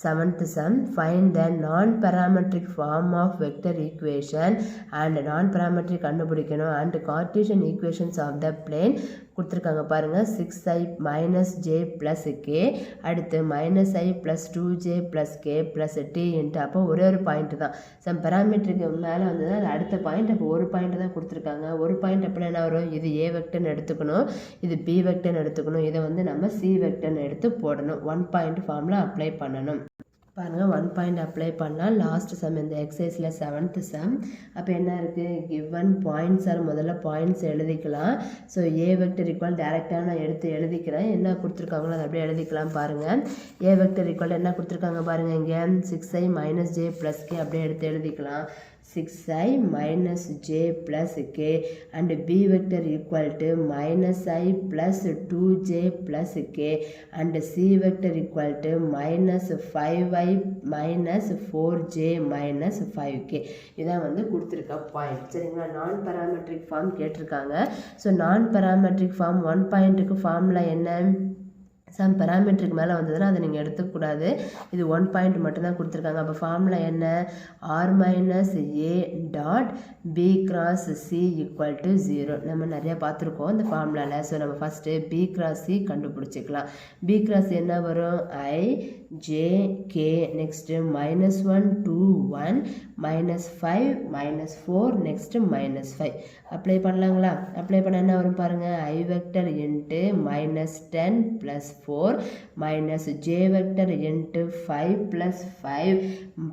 seventh some, find the non parametric form of vector equation and non parametric கண்டுபிடிக்கணும் and Cartesian equations of the plane கொடுத்துருக்காங்க. பாருங்கள் 6i minus j plus k அடுத்து -i plus 2j plus k plus t into அப்போ ஒரே ஒரு point தான். Some பேராமெட்ரிக்கு மேலே வந்தது அது அடுத்த பாயிண்ட். அப்போ ஒரு பாயிண்ட் தான் கொடுத்துருக்காங்க. ஒரு பாயிண்ட் அப்படின்னா என்ன வரும், இது a வெக்டர்னு எடுத்துக்கணும், இது b வெக்டர்னு எடுத்துக்கணும், இதை வந்து நம்ம c வெக்டர்னு எடுத்து போடணும். 1 பாயிண்ட் ஃபார்மில் அப்ளை பண்ணணும். பாருங்கள் 1 பாயிண்ட் அப்ளை பண்ணால் லாஸ்ட் சம் இந்த எக்ஸசைஸில் செவன்த் சம். அப்போ என்ன இருக்குது, கிவன் பாயிண்ட்ஸ் ஆர் முதல்ல பாயிண்ட்ஸ் எழுதிக்கலாம். ஸோ ஏ வெக்டர் ஈக்குவல் டேரெக்டாக நான் எடுத்து எழுதிக்கிறேன். என்ன கொடுத்துருக்காங்களோ அதை அப்படியே எழுதிக்கலாம். பாருங்கள் ஏ வெக்டர் ஈக்குவல் என்ன கொடுத்துருக்காங்க பாருங்கள், இங்கே 6i minus j plus k அப்படியே எடுத்து எழுதிக்கலாம். 6i minus j plus k and b vector equal to -i plus 2j plus k and c vector equal to -5i minus 4j minus 5k. இதான் வந்து கொடுத்துருக்க பாயிண்ட். சரிங்களா, நான் parametric form கேட்டிருக்காங்க. So நான் பேராமெட்ரிக் ஃபார்ம் 1 பாயிண்ட்டுக்கு formula என்ன, some parametric மேலே வந்ததுன்னா அதை நீங்கள் எடுத்துக்கூடாது. இது 1 பாயிண்ட் மட்டும்தான் கொடுத்துருக்காங்க. அப்போ ஃபார்முலா என்ன, r minus a dot b cross c equal to 0. நம்ம நிறையா பார்த்துருக்கோம் இந்த ஃபார்முலாவில். ஸோ நம்ம ஃபஸ்ட்டு b cross c கண்டுபிடிச்சிக்கலாம். b cross என்ன வரும், i j k next -1 2 1 -5 -4 next -5 apply பண்ணலாங்களா. அப்ளை பண்ண என்ன வரும் பாருங்கள், i vector into -10 + 4 minus j vector into 5 plus 5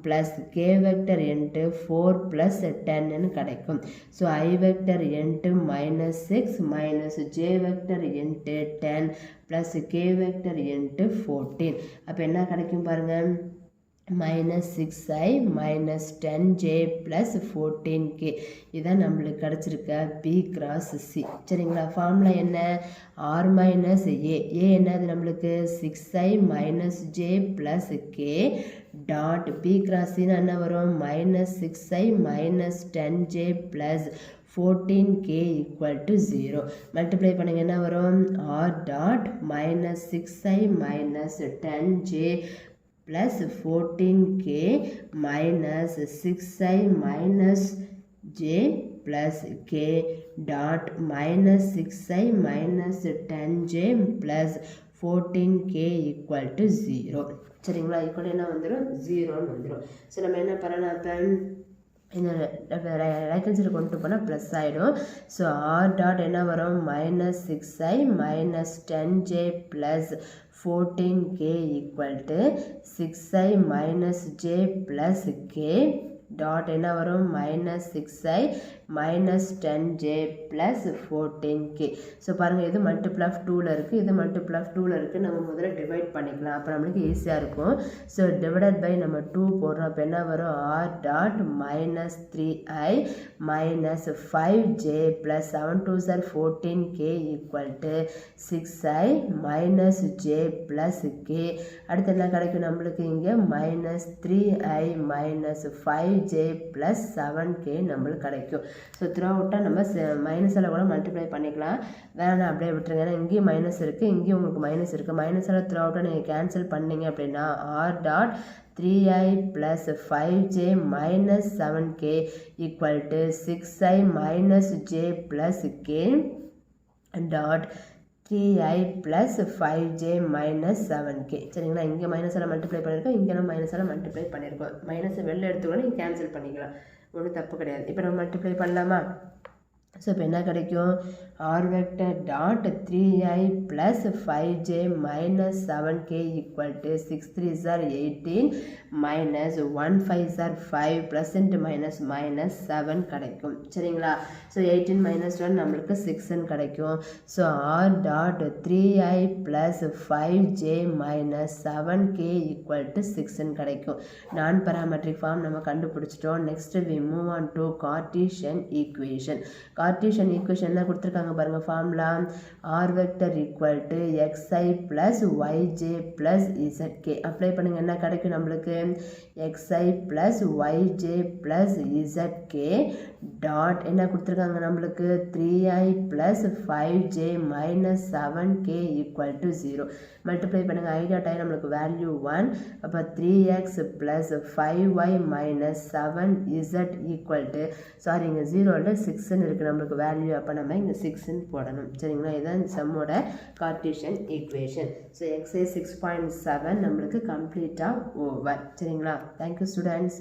plus k vector into 4 plus 10 ன்னு கிடைக்கும். So i vector into -6 minus j vector into 10 plus k vector into 14. அப்போ என்ன கிடைக்கும் பாருங்கள், -6i minus 10j plus 14k. இதான் நம்மளுக்கு கிடச்சிருக்க b cross c. சரிங்களா, formula என்ன, r minus a. a என்னது நம்மளுக்கு 6i minus j plus k dot b cross c என்ன வரும், -6i minus 10j plus 14k equal to 0. Multiply பண்ணுங்க என்ன வரும், r dot -6i minus 10j plus 14k minus 6i minus j plus k dot minus 6i minus 10j plus 14k equal to 0. சரிங்களா. Equal என்ன வந்துடும், 0ன்னு வந்துடும். So நம்ம என்ன பண்ணலாம், இப்போ இந்த ரைட் ஹேண்ட் சைடு கொண்டு போனால் ப்ளஸ் ஆகிடும். ஸோ ஆர் டாட் என்ன வரும், -6i - 10j plus 14k equal to 6i - j plus k dot என்ன வரும், -6i - 10j plus 14k. So பாருங்கள், இது மல்டிபிள் ஆஃப் 2ல் இருக்குது, இது மல்டிபிள் ஆஃப் 2ல் இருக்குது. நம்ம முதல்ல டிவைட் பண்ணிக்கலாம், அப்போ நம்மளுக்கு ஈஸியாக இருக்கும். ஸோ டிவைடட் பை நம்ம 2 போடுறோம். அப்போ என்ன வரும், r dot -3i - 5j plus 7 2s are 14k equal to 6i - j plus k. அடுத்து என்ன கிடைக்கும் நம்மளுக்கு, இங்கே -3i - 5j ப்ளஸ் 7k நம்மளுக்கு கிடைக்கும். ஸோ த்ரூ அவுட்டாக நம்ம மைனஸால் கூட மல்டிப்ளை பண்ணிக்கலாம், வேணாம் அப்படியே விட்டுருங்க. ஏன்னா இங்கேயும் மைனஸ் இருக்குது, இங்கேயும் உங்களுக்கு மைனஸ் இருக்குது. மைனஸால் த்ரூ அவுட்டாக நீங்கள் கேன்சல் பண்ணிங்க அப்படின்னா r dot 3i plus 5j - 7k equal to 6i - j plus k dot 3i plus 5j - 7k. சரிங்களா. இங்கே மைனஸால் மல்டிப்ளை பண்ணியிருக்கோம், இங்கே நம்ம மைனஸால் மல்டிப்ளை பண்ணியிருக்கோம். மைனஸை வெளில எடுத்துக்கணும், நீங்கள் கேன்சல் பண்ணிக்கலாம், ஒன்றும் தப்பு கிடையாது. இப்போ நம்ம மல்டிப்ளை பண்ணலாமா. ஸோ இப்போ என்ன கிடைக்கும், r vector dot 3i plus 5j - 7k equal to 6 3s are 18 - 1 5s are 5 plus into minus minus 7 கிடைக்கும். சரிங்களா. ஸோ 18 - 1 நம்மளுக்கு 6ன்னு கிடைக்கும். So r dot 3i plus 5j - 7k equal to 6ன்னு கிடைக்கும். நான் பேராமெட்ரிக் ஃபார்ம் நம்ம கண்டுபிடிச்சிட்டோம். Next we move on to Cartesian equation. Cartesian equation என்ன கொடுத்துருக்காங்க பாருங்கள், formula r vector equal to xi plus yj plus zk. Apply பண்ணுங்கள், என்ன கிடைக்கும் நம்மளுக்கு, xi plus yj plus zk dot என்ன கொடுத்துருக்காங்க நம்மளுக்கு, 3i plus 5j - 7k equal to 0. Multiply பண்ணுங்கள், ஐ டாட் ஐ நம்மளுக்கு வேல்யூ 1. அப்போ 3x plus 5y - 7z equal to, sorry இங்கே 0ல் 6ன்னு இருக்குது நம்மளுக்கு வேல்யூ. அப்போ நம்ம இங்கே 6ன்னு போடணும். சரிங்களா. இதுதான் இந்த சம்மோட கார்ட்டீசியன் ஈக்குவேஷன். ஸோ எக்ஸைஸ் 6.7 நம்மளுக்கு கம்ப்ளீட்டாக ஓவர். சரிங்களா. Thank you students.